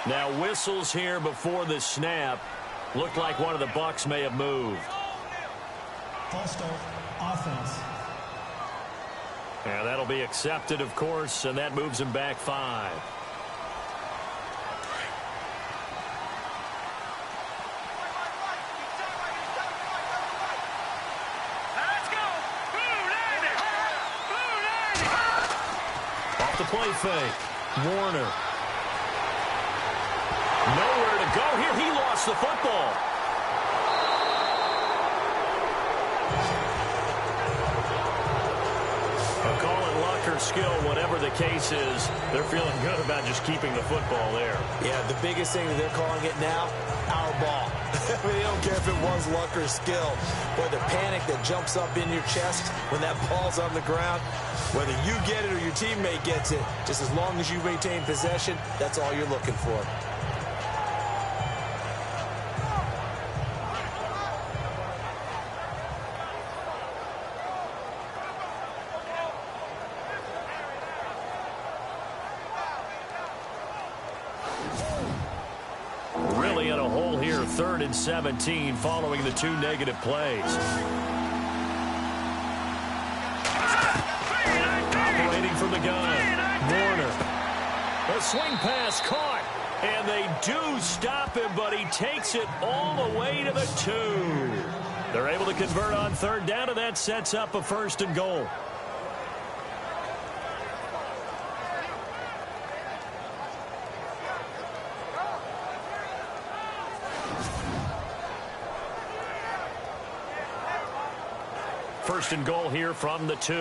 Now whistles here before the snap. Looked like one of the Bucs may have moved. False start, offense. And that'll be accepted, of course, and that moves him back 5. Off the play fake. Warner. Nowhere to go here. He lost the football. Call it luck or skill, whatever the case is. They're feeling good about just keeping the football there. Yeah, the biggest thing that they're calling it now, our ball. I mean, they don't care if it was luck or skill. Or the panic that jumps up in your chest when that ball's on the ground. Whether you get it or your teammate gets it, just as long as you maintain possession, that's all you're looking for. Really in a hole here, 3rd and 17 following the 2 negative plays. Operating from the gun, Warner. A swing pass caught, and they do stop him, but he takes it all the way to the 2. They're able to convert on 3rd down, and that sets up a 1st and goal. First and goal here from the 2.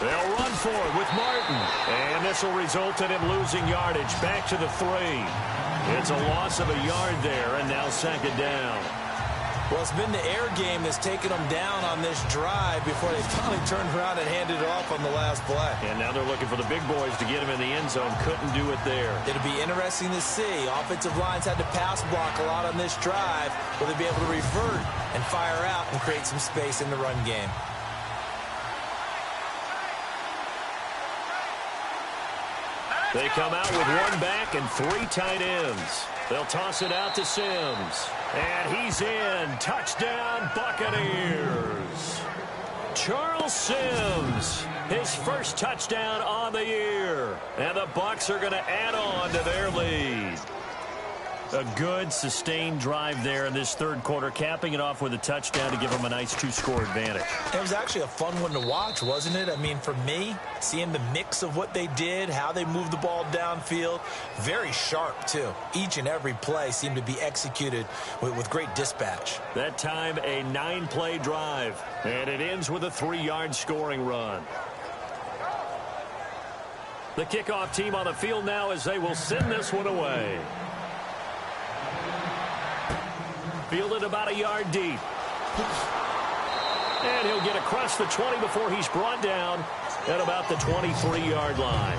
They'll run for it with Martin. And this will result in him losing yardage back to the 3. It's a loss of a yard there, and now 2nd down. Well, it's been the air game that's taken them down on this drive before they finally turned around and handed it off on the last play. And now they're looking for the big boys to get him in the end zone. Couldn't do it there. It'll be interesting to see. Offensive lines had to pass block a lot on this drive. Will they be able to revert and fire out and create some space in the run game? They come out with one back and 3 tight ends. They'll toss it out to Sims. And he's in. Touchdown, Buccaneers. Charles Sims, his first touchdown on the year. And the Bucs are going to add on to their lead. A good, sustained drive there in this third quarter, capping it off with a touchdown to give them a nice 2-score advantage. It was actually a fun one to watch, wasn't it? I mean, for me, seeing the mix of what they did, how they moved the ball downfield, very sharp, too. Each and every play seemed to be executed with great dispatch. That time, a 9-play drive, and it ends with a 3-yard scoring run. The kickoff team on the field now as they will send this one away. Fielded about a yard deep. And he'll get across the 20 before he's brought down at about the 23-yard line.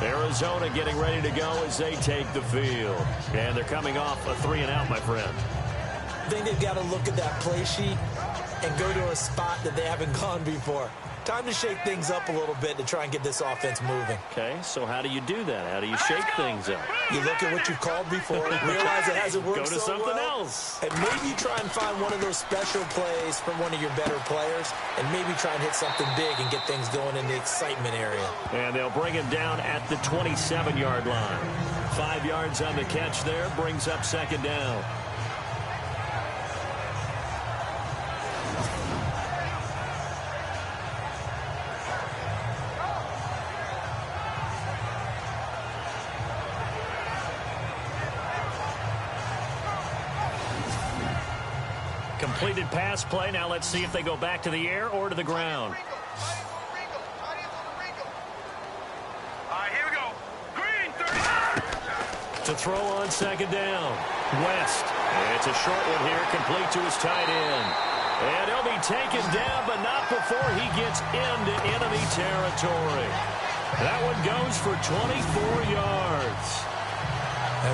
Arizona getting ready to go as they take the field. And they're coming off a 3-and-out, my friend. I think they've got to look at that play sheet and go to a spot that they haven't gone before. Time to shake things up a little bit to try and get this offense moving. Okay, so how do you do that? How do you shake things up? You look at what you've called before, realize it hasn't worked Go to so something well, else. and maybe try and find one of those special plays from one of your better players, and maybe try and hit something big and get things going in the excitement area. And they'll bring him down at the 27-yard line. 5 yards on the catch there, brings up second down. Completed pass play. Now let's see if they go back to the air or to the ground. Here we go. Green, 30. To throw on second down. West. It's a short one here, complete to his tight end. And he'll be taken down, but not before he gets into enemy territory. That one goes for 24 yards.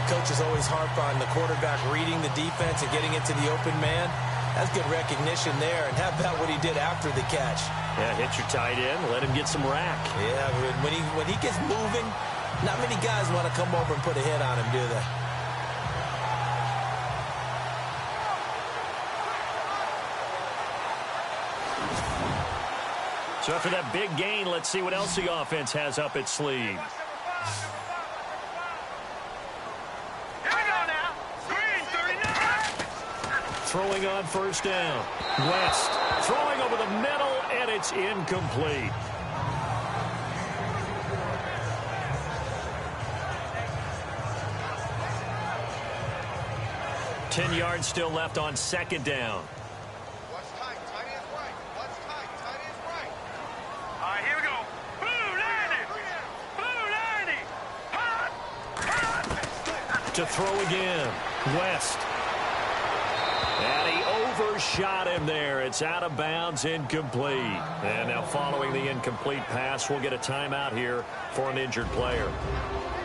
Coaches always harp on the quarterback reading the defense and getting into the open man. That's good recognition there, and how about what he did after the catch? Yeah, hit your tight end, let him get some rack. Yeah, when he gets moving, not many guys want to come over and put a hit on him, do they? So after that big gain, let's see what else the offense has up its sleeve. Throwing on first down. West throwing over the middle, and it's incomplete. Ten yards still left on second down. What's tight? Tight end's right. What's tight? Tight end's right. Here we go. Blue 90. Blue 90. Hot. To throw again. West. And he overshot him there. It's out of bounds, incomplete. And now following the incomplete pass, we'll get a timeout here for an injured player.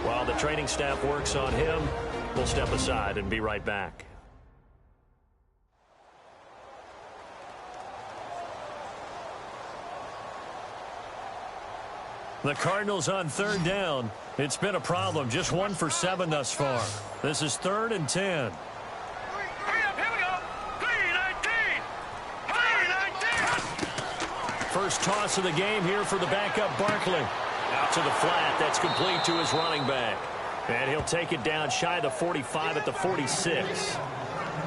While the training staff works on him, we'll step aside and be right back. The Cardinals on third down. It's been a problem. Just 1 for 7 thus far. This is 3rd and 10. First toss of the game here for the backup Barkley. Out to the flat. That's complete to his running back. And he'll take it down shy of the 45 at the 46.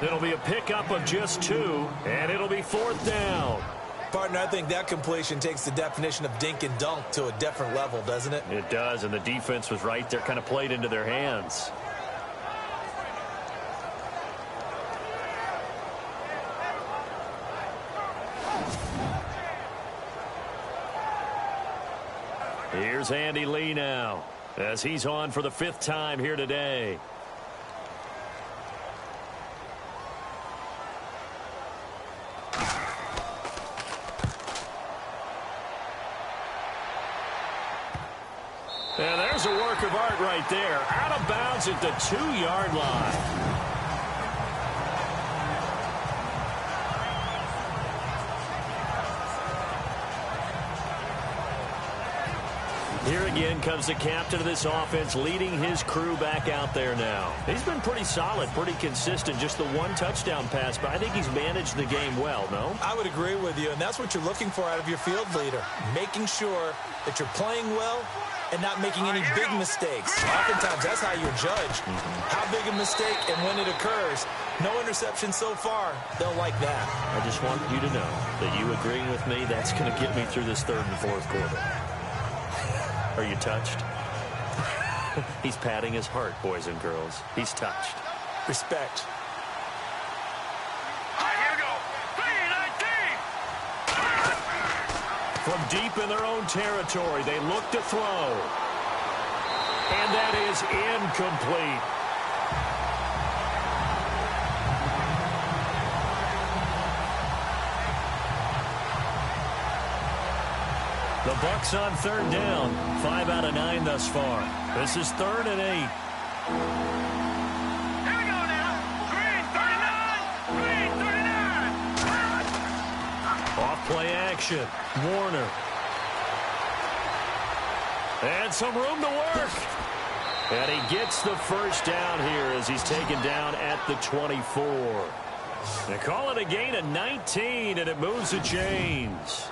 It'll be a pickup of just 2, and it'll be 4th down. Partner, I think that completion takes the definition of dink and dunk to a different level, doesn't it? It does, and the defense was right there, kind of played into their hands. Here's Andy Lee now, as he's on for the 5th time here today. was a work of art right there. Out of bounds at the 2-yard line. Here again comes the captain of this offense, leading his crew back out there now. He's been pretty solid, pretty consistent, just the one touchdown pass, but I think he's managed the game well, no? I would agree with you, and that's what you're looking for out of your field leader, making sure that you're playing well and not making any big mistakes. Oftentimes, that's how you're judged. How big a mistake and when it occurs. No interception so far. They'll like that. I just want you to know that you agreeing with me, that's going to get me through this third and fourth quarter. Are you touched? He's patting his heart, boys and girls. He's touched. Respect. Here we go. 3-19. From deep in their own territory, they look to throw. And that is incomplete. The Bucs on third down. 5 out of 9 thus far. This is 3rd and 8. Here we go now. Green 39. Off play action. Warner. And some room to work. And he gets the first down here as he's taken down at the 24. They call it a gain of 19, and it moves the chains.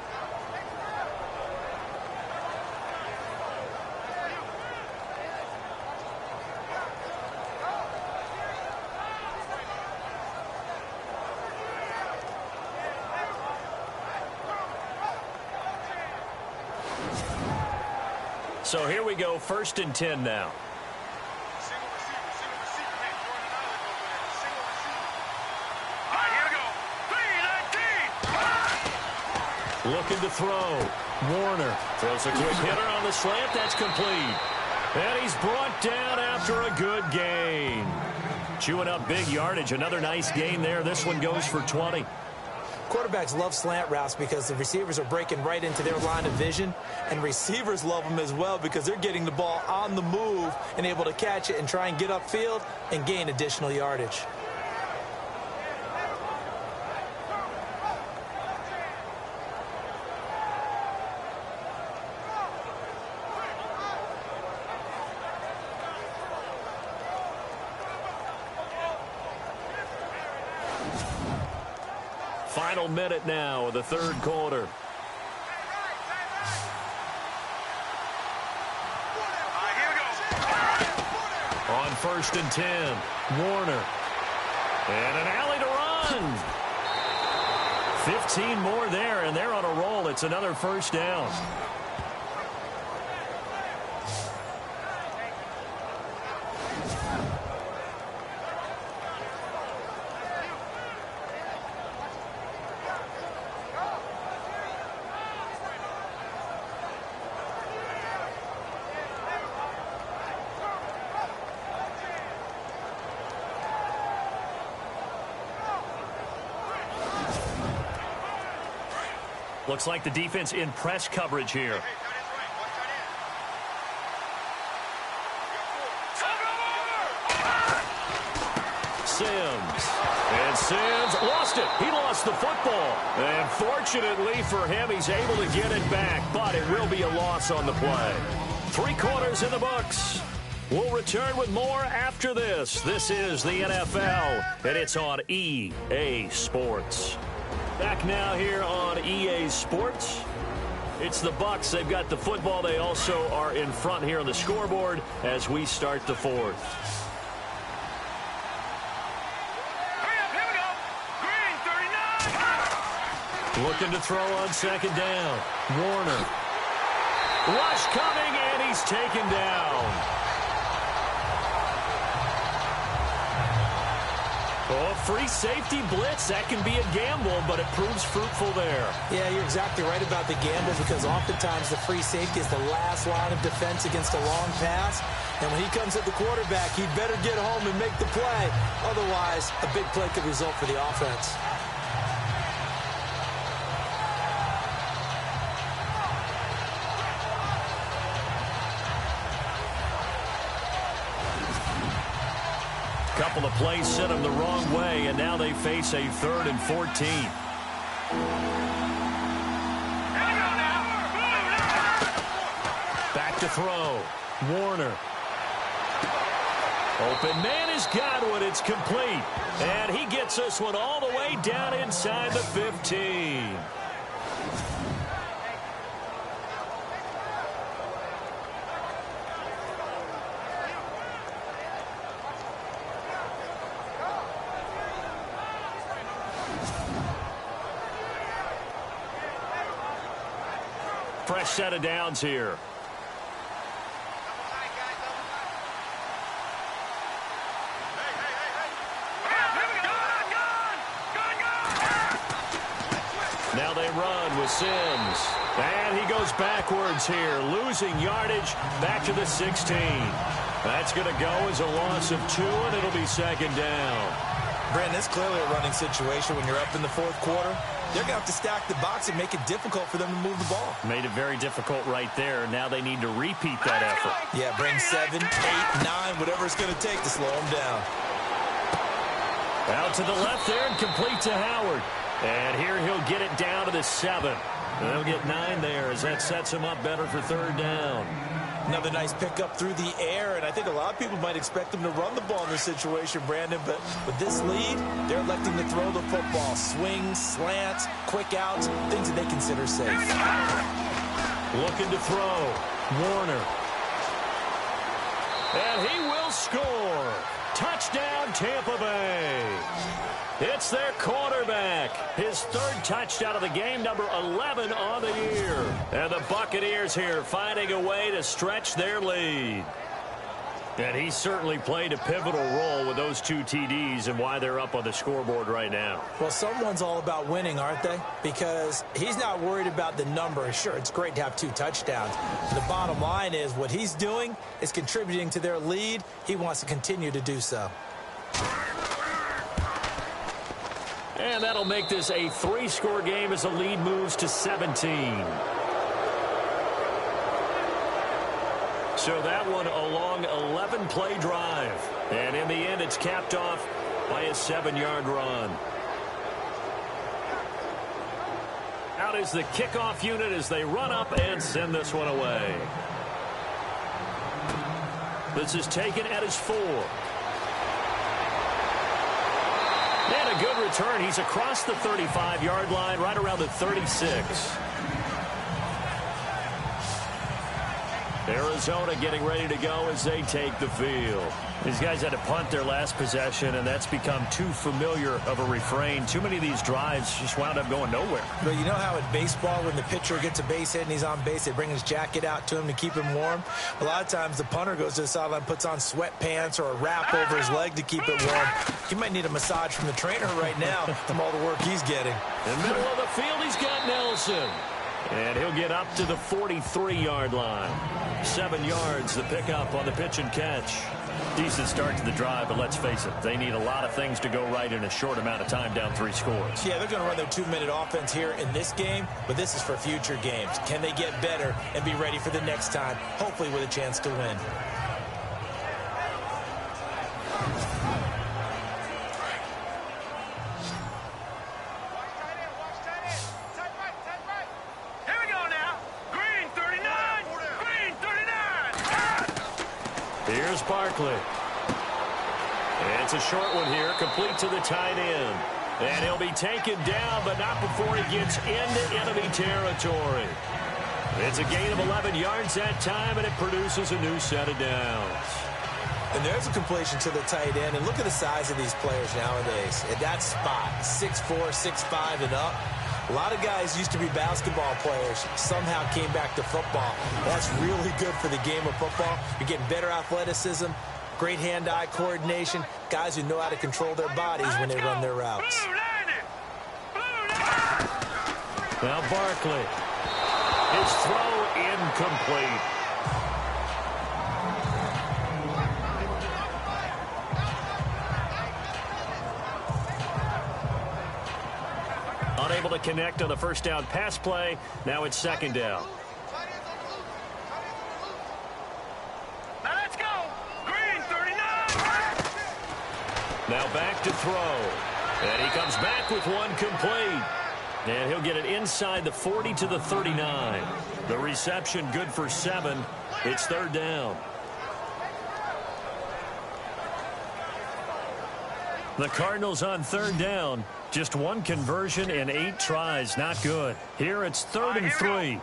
So here we go, 1st and 10 now. Single receiver. Hey, Jordan Island over there. Single receiver. Here we go. 3-19. Looking to throw. Warner throws a quick hitter on the slant. That's complete. And he's brought down after a good gain. Chewing up big yardage. Another nice gain there. This one goes for 20. Quarterbacks love slant routes because the receivers are breaking right into their line of vision, and receivers love them as well because they're getting the ball on the move and able to catch it and try and get upfield and gain additional yardage. Final minute now of the third quarter. Here we go. On 1st and 10, Warner. And an alley to run. 15 more there, and they're on a roll. It's another first down. Looks like the defense in press coverage here. Hey, tight end's right. Watch tight end. Sims. And Sims lost it. He lost the football. And fortunately for him, he's able to get it back. But it will be a loss on the play. 3 quarters in the books. We'll return with more after this. This is the NFL, and it's on EA Sports. Back now here on EA Sports. It's the Bucs. They've got the football. They also are in front here on the scoreboard as we start the fourth. Hurry up, here we go. Green 39. Looking to throw on 2nd down. Warner. Rush coming, and he's taken down. Oh, free safety blitz. That can be a gamble, but it proves fruitful there. Yeah, you're exactly right about the gamble because oftentimes the free safety is the last line of defense against a long pass. And when he comes at the quarterback, he'd better get home and make the play. Otherwise, a big play could result for the offense. Couple of plays sent them the wrong way, and now they face a 3rd and 14. Back to throw. Warner. Open man has got one. It's complete. And he gets this one all the way down inside the 15. Fresh set of downs here. Now they run with Sims. And he goes backwards here, losing yardage back to the 16. That's going to go as a loss of 2, and it'll be 2nd down. Brandon, it's clearly a running situation when you're up in the 4th quarter. They're going to have to stack the box and make it difficult for them to move the ball. Made it very difficult right there. Now they need to repeat that effort. Yeah, bring 7, 8, 9, whatever it's going to take to slow them down. Out to the left there and complete to Howard. And here he'll get it down to the 7. They'll get 9 there as that sets him up better for 3rd down. Another nice pickup through the air, and I think a lot of people might expect them to run the ball in this situation, Brandon, but with this lead, they're electing to throw the football. Swings, slants, quick outs, things that they consider safe. Looking to throw. Warner. And he will score. Touchdown, Tampa Bay. It's their quarterback. His 3rd touchdown of the game, number 11 on the year. And the Buccaneers here finding a way to stretch their lead. And he certainly played a pivotal role with those 2 TDs and why they're up on the scoreboard right now. Well, someone's all about winning, aren't they? Because he's not worried about the number. Sure, it's great to have 2 touchdowns. The bottom line is what he's doing is contributing to their lead. He wants to continue to do so. And that'll make this a 3-score game as the lead moves to 17. So that one a long 11-play drive. And in the end, it's capped off by a 7-yard run. Out is the kickoff unit as they run up and send this one away. This is taken at his 4. And a good return. He's across the 35-yard line, right around the 36. Arizona getting ready to go as they take the field. These guys had to punt their last possession, and that's become too familiar of a refrain. Too many of these drives just wound up going nowhere. But you know how in baseball, when the pitcher gets a base hit and he's on base, they bring his jacket out to him to keep him warm? A lot of times the punter goes to the sideline, puts on sweatpants or a wrap over his leg to keep it warm. He might need a massage from the trainer right now from all the work he's getting. In the middle of the field, he's got Nelson. And he'll get up to the 43-yard line. 7 yards, the pickup on the pitch and catch. Decent start to the drive, but let's face it, they need a lot of things to go right in a short amount of time down 3 scores. Yeah, they're going to run their 2-minute offense here in this game, but this is for future games. Can they get better and be ready for the next time, hopefully with a chance to win? Here's Barkley. It's a short one here, complete to the tight end. And he'll be taken down, but not before he gets into enemy territory. It's a gain of 11 yards that time, and it produces a new set of downs. And there's a completion to the tight end. And look at the size of these players nowadays. At that spot, 6'4", 6'5", and up. A lot of guys used to be basketball players, somehow came back to football. That's really good for the game of football. You're getting better athleticism, great hand-eye coordination, guys who know how to control their bodies when they run their routes. Now Barkley. His throw incomplete. Unable to connect on the first down pass play. Now it's 2nd down. Now let's go. Green 39. Now back to throw. And he comes back with one complete. And he'll get it inside the 40 to the 39. The reception good for 7. It's third down. The Cardinals on third down. Just one conversion in 8 tries. Not good. Here it's 3rd and 3.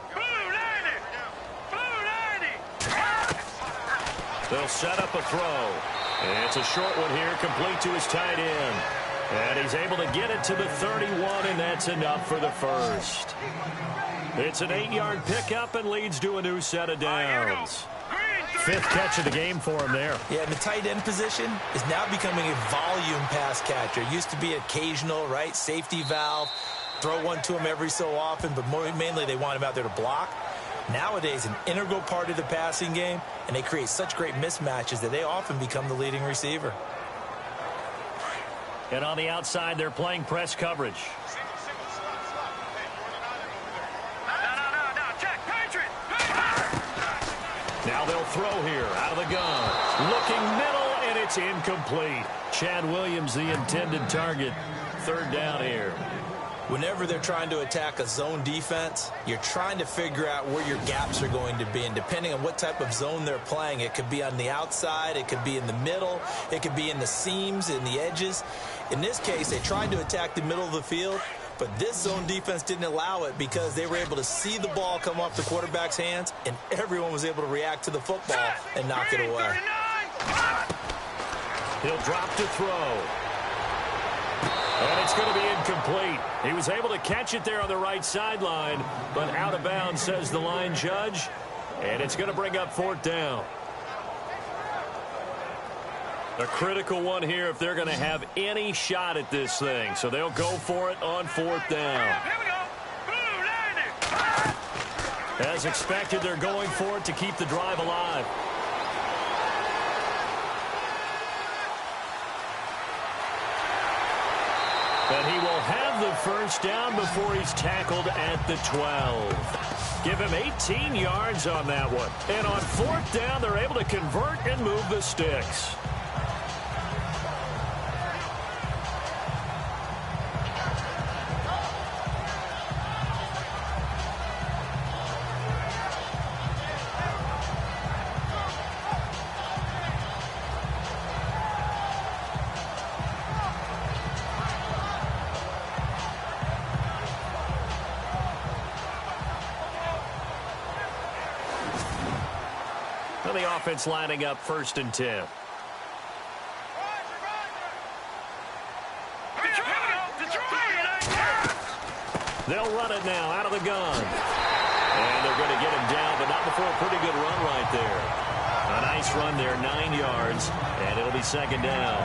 They'll set up a throw. And it's a short one here, complete to his tight end. And he's able to get it to the 31, and that's enough for the first. It's an 8-yard pickup and leads to a new set of downs. 5th catch of the game for him there. Yeah, and the tight end position is now becoming a volume pass catcher. It used to be occasional, right? Safety valve, throw one to him every so often, but mainly they want him out there to block. Nowadays, an integral part of the passing game, and they create such great mismatches that they often become the leading receiver. And on the outside, they're playing press coverage. Now they'll throw here out of the gun. Looking middle, and it's incomplete. Chad Williams, the intended target. Third down here. Whenever they're trying to attack a zone defense, you're trying to figure out where your gaps are going to be. And depending on what type of zone they're playing, it could be on the outside, it could be in the middle, it could be in the seams, in the edges. In this case, they tried to attack the middle of the field, but this zone defense didn't allow it because they were able to see the ball come off the quarterback's hands, and everyone was able to react to the football and knock it away. He'll drop to throw. And it's going to be incomplete. He was able to catch it there on the right sideline, but out of bounds, says the line judge. And it's going to bring up 4th down. A critical one here if they're going to have any shot at this thing. So they'll go for it on 4th down. As expected, they're going for it to keep the drive alive. And he will have the first down before he's tackled at the 12. Give him 18 yards on that one. And on 4th down, they're able to convert and move the sticks. The offense lining up 1st and 10. They'll run it now out of the gun. And they're going to get him down, but not before a pretty good run right there. A nice run there, 9 yards, and it'll be 2nd down.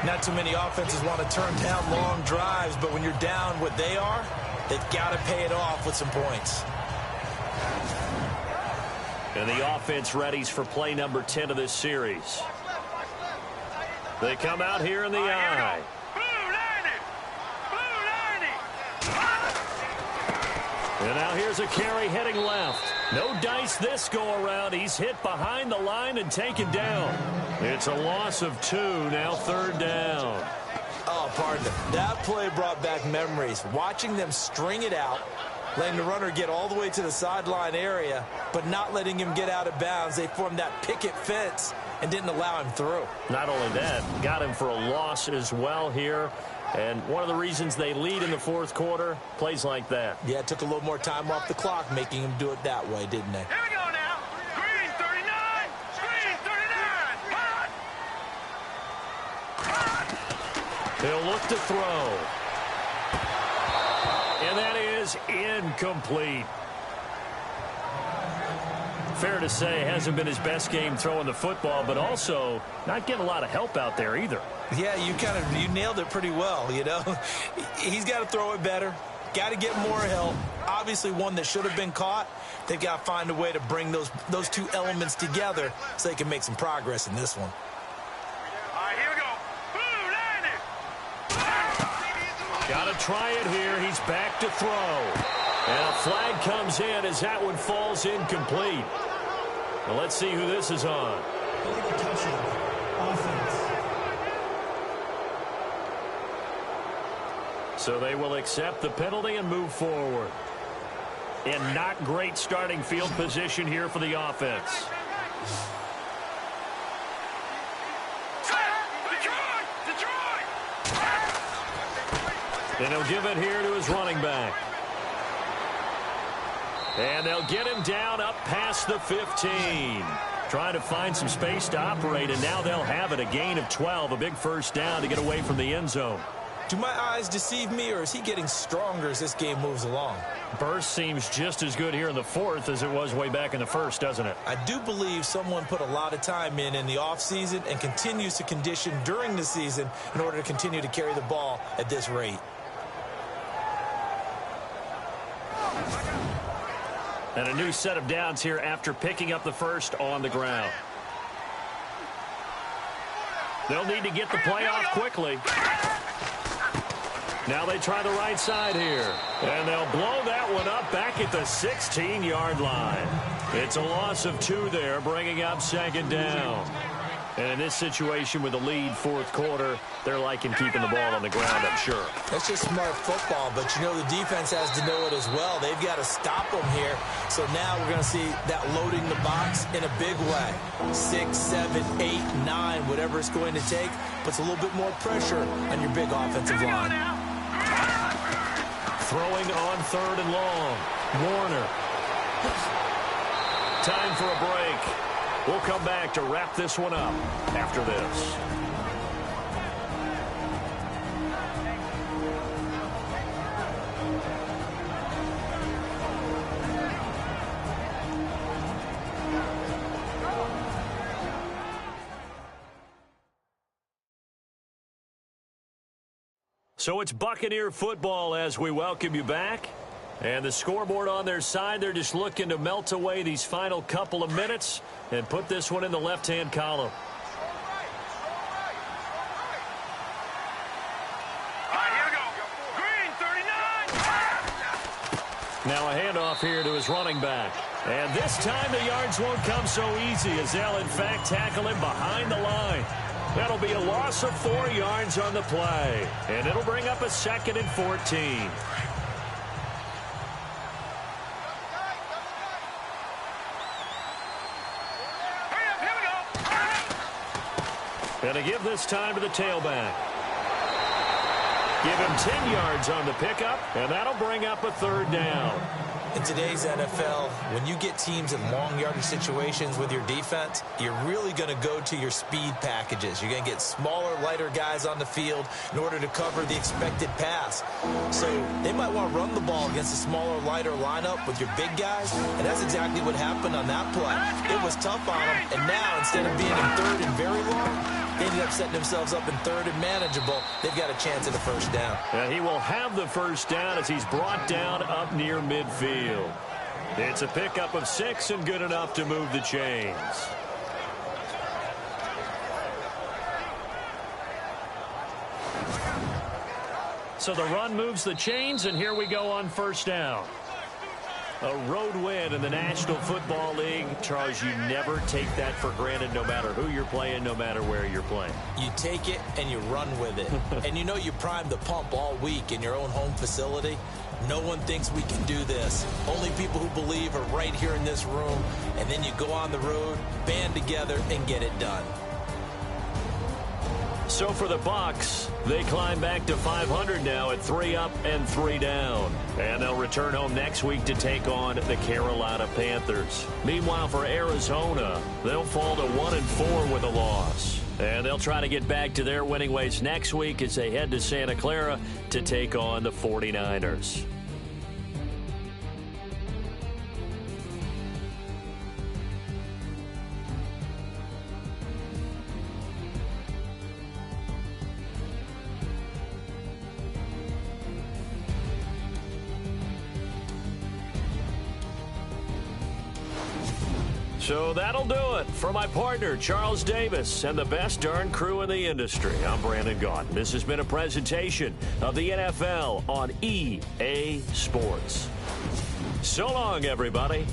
Not too many offenses want to turn down long drives, but when you're down what they are, they've got to pay it off with some points. And the offense readies for play number 10 of this series. They come out here in the eye. And now here's a carry heading left. No dice this go-around. He's hit behind the line and taken down. It's a loss of 2, now 3rd down. Oh, pardon. That play brought back memories. Watching them string it out, letting the runner get all the way to the sideline area, but not letting him get out of bounds. They formed that picket fence and didn't allow him through. Not only that, got him for a loss as well here. And one of the reasons they lead in the 4th quarter, plays like that. Yeah, it took a little more time off the clock, making him do it that way, didn't they? Here we go now. Green 39. Green 39. He'll look to throw. And that is incomplete. Fair to say, hasn't been his best game throwing the football, but also not getting a lot of help out there either. Yeah, you nailed it pretty well, you know. He's got to throw it better. Got to get more help. Obviously one that should have been caught. They've got to find a way to bring those 2 elements together so they can make some progress in this one. All right, here we go. Boom, landed. Got to try it here. He's back to throw. And a flag comes in as that one falls incomplete. Well, let's see who this is on. Illegal touching. Offense. So they will accept the penalty and move forward. And not great starting field position here for the offense. And he'll give it here to his running back. And they'll get him down up past the 15. Trying to find some space to operate, and now they'll have it. A gain of 12, a big first down to get away from the end zone. Do my eyes deceive me, or is he getting stronger as this game moves along? Burst seems just as good here in the fourth as it was way back in the first, doesn't it? I do believe someone put a lot of time in the offseason and continues to condition during the season in order to continue to carry the ball at this rate. And a new set of downs here after picking up the first on the ground. They'll need to get the play off quickly. Now they try the right side here. And they'll blow that one up back at the 16-yard line. It's a loss of 2 there, bringing up second down. And in this situation with the lead fourth quarter, they're liking keeping the ball on the ground, I'm sure. That's just smart football, but you know the defense has to know it as well. They've got to stop them here. So now we're going to see that loading the box in a big way. 6, 7, 8, 9, whatever it's going to take, puts a little bit more pressure on your big offensive line. Throwing on third and long. Warner. Time for a break. We'll come back to wrap this one up after this. So it's Buccaneer football as we welcome you back. And the scoreboard on their side, they're just looking to melt away these final couple of minutes and put this one in the left-hand column. All right, here we go. Green, 39. Now a handoff here to his running back. And this time the yards won't come so easy as they'll, in fact, tackle him behind the line. That'll be a loss of 4 yards on the play. And it'll bring up a 2nd and 14. And to give this time to the tailback. Give him 10 yards on the pickup, and that'll bring up a 3rd down. In today's NFL, when you get teams in long yardage situations with your defense, you're really going to go to your speed packages. You're going to get smaller, lighter guys on the field in order to cover the expected pass. So they might want to run the ball against a smaller, lighter lineup with your big guys, and that's exactly what happened on that play. It was tough on them, and now instead of being in 3rd and very long, they ended up setting themselves up in 3rd and manageable. They've got a chance at a first down. And he will have the first down as he's brought down up near midfield. It's a pickup of 6 and good enough to move the chains. So the run moves the chains, and here we go on first down. A road win in the National Football League. Charles, you never take that for granted no matter who you're playing, no matter where you're playing. You take it and you run with it. And you know you primed the pump all week in your own home facility. No one thinks we can do this. Only people who believe are right here in this room. And then you go on the road, band together, and get it done. So for the Bucs, they climb back to 500 now at 3 up and 3 down. And they'll return home next week to take on the Carolina Panthers. Meanwhile, for Arizona, they'll fall to 1-4 with a loss. And they'll try to get back to their winning ways next week as they head to Santa Clara to take on the 49ers. So that'll do it for my partner, Charles Davis, and the best darn crew in the industry. I'm Brandon Gaudin. This has been a presentation of the NFL on EA Sports. So long, everybody.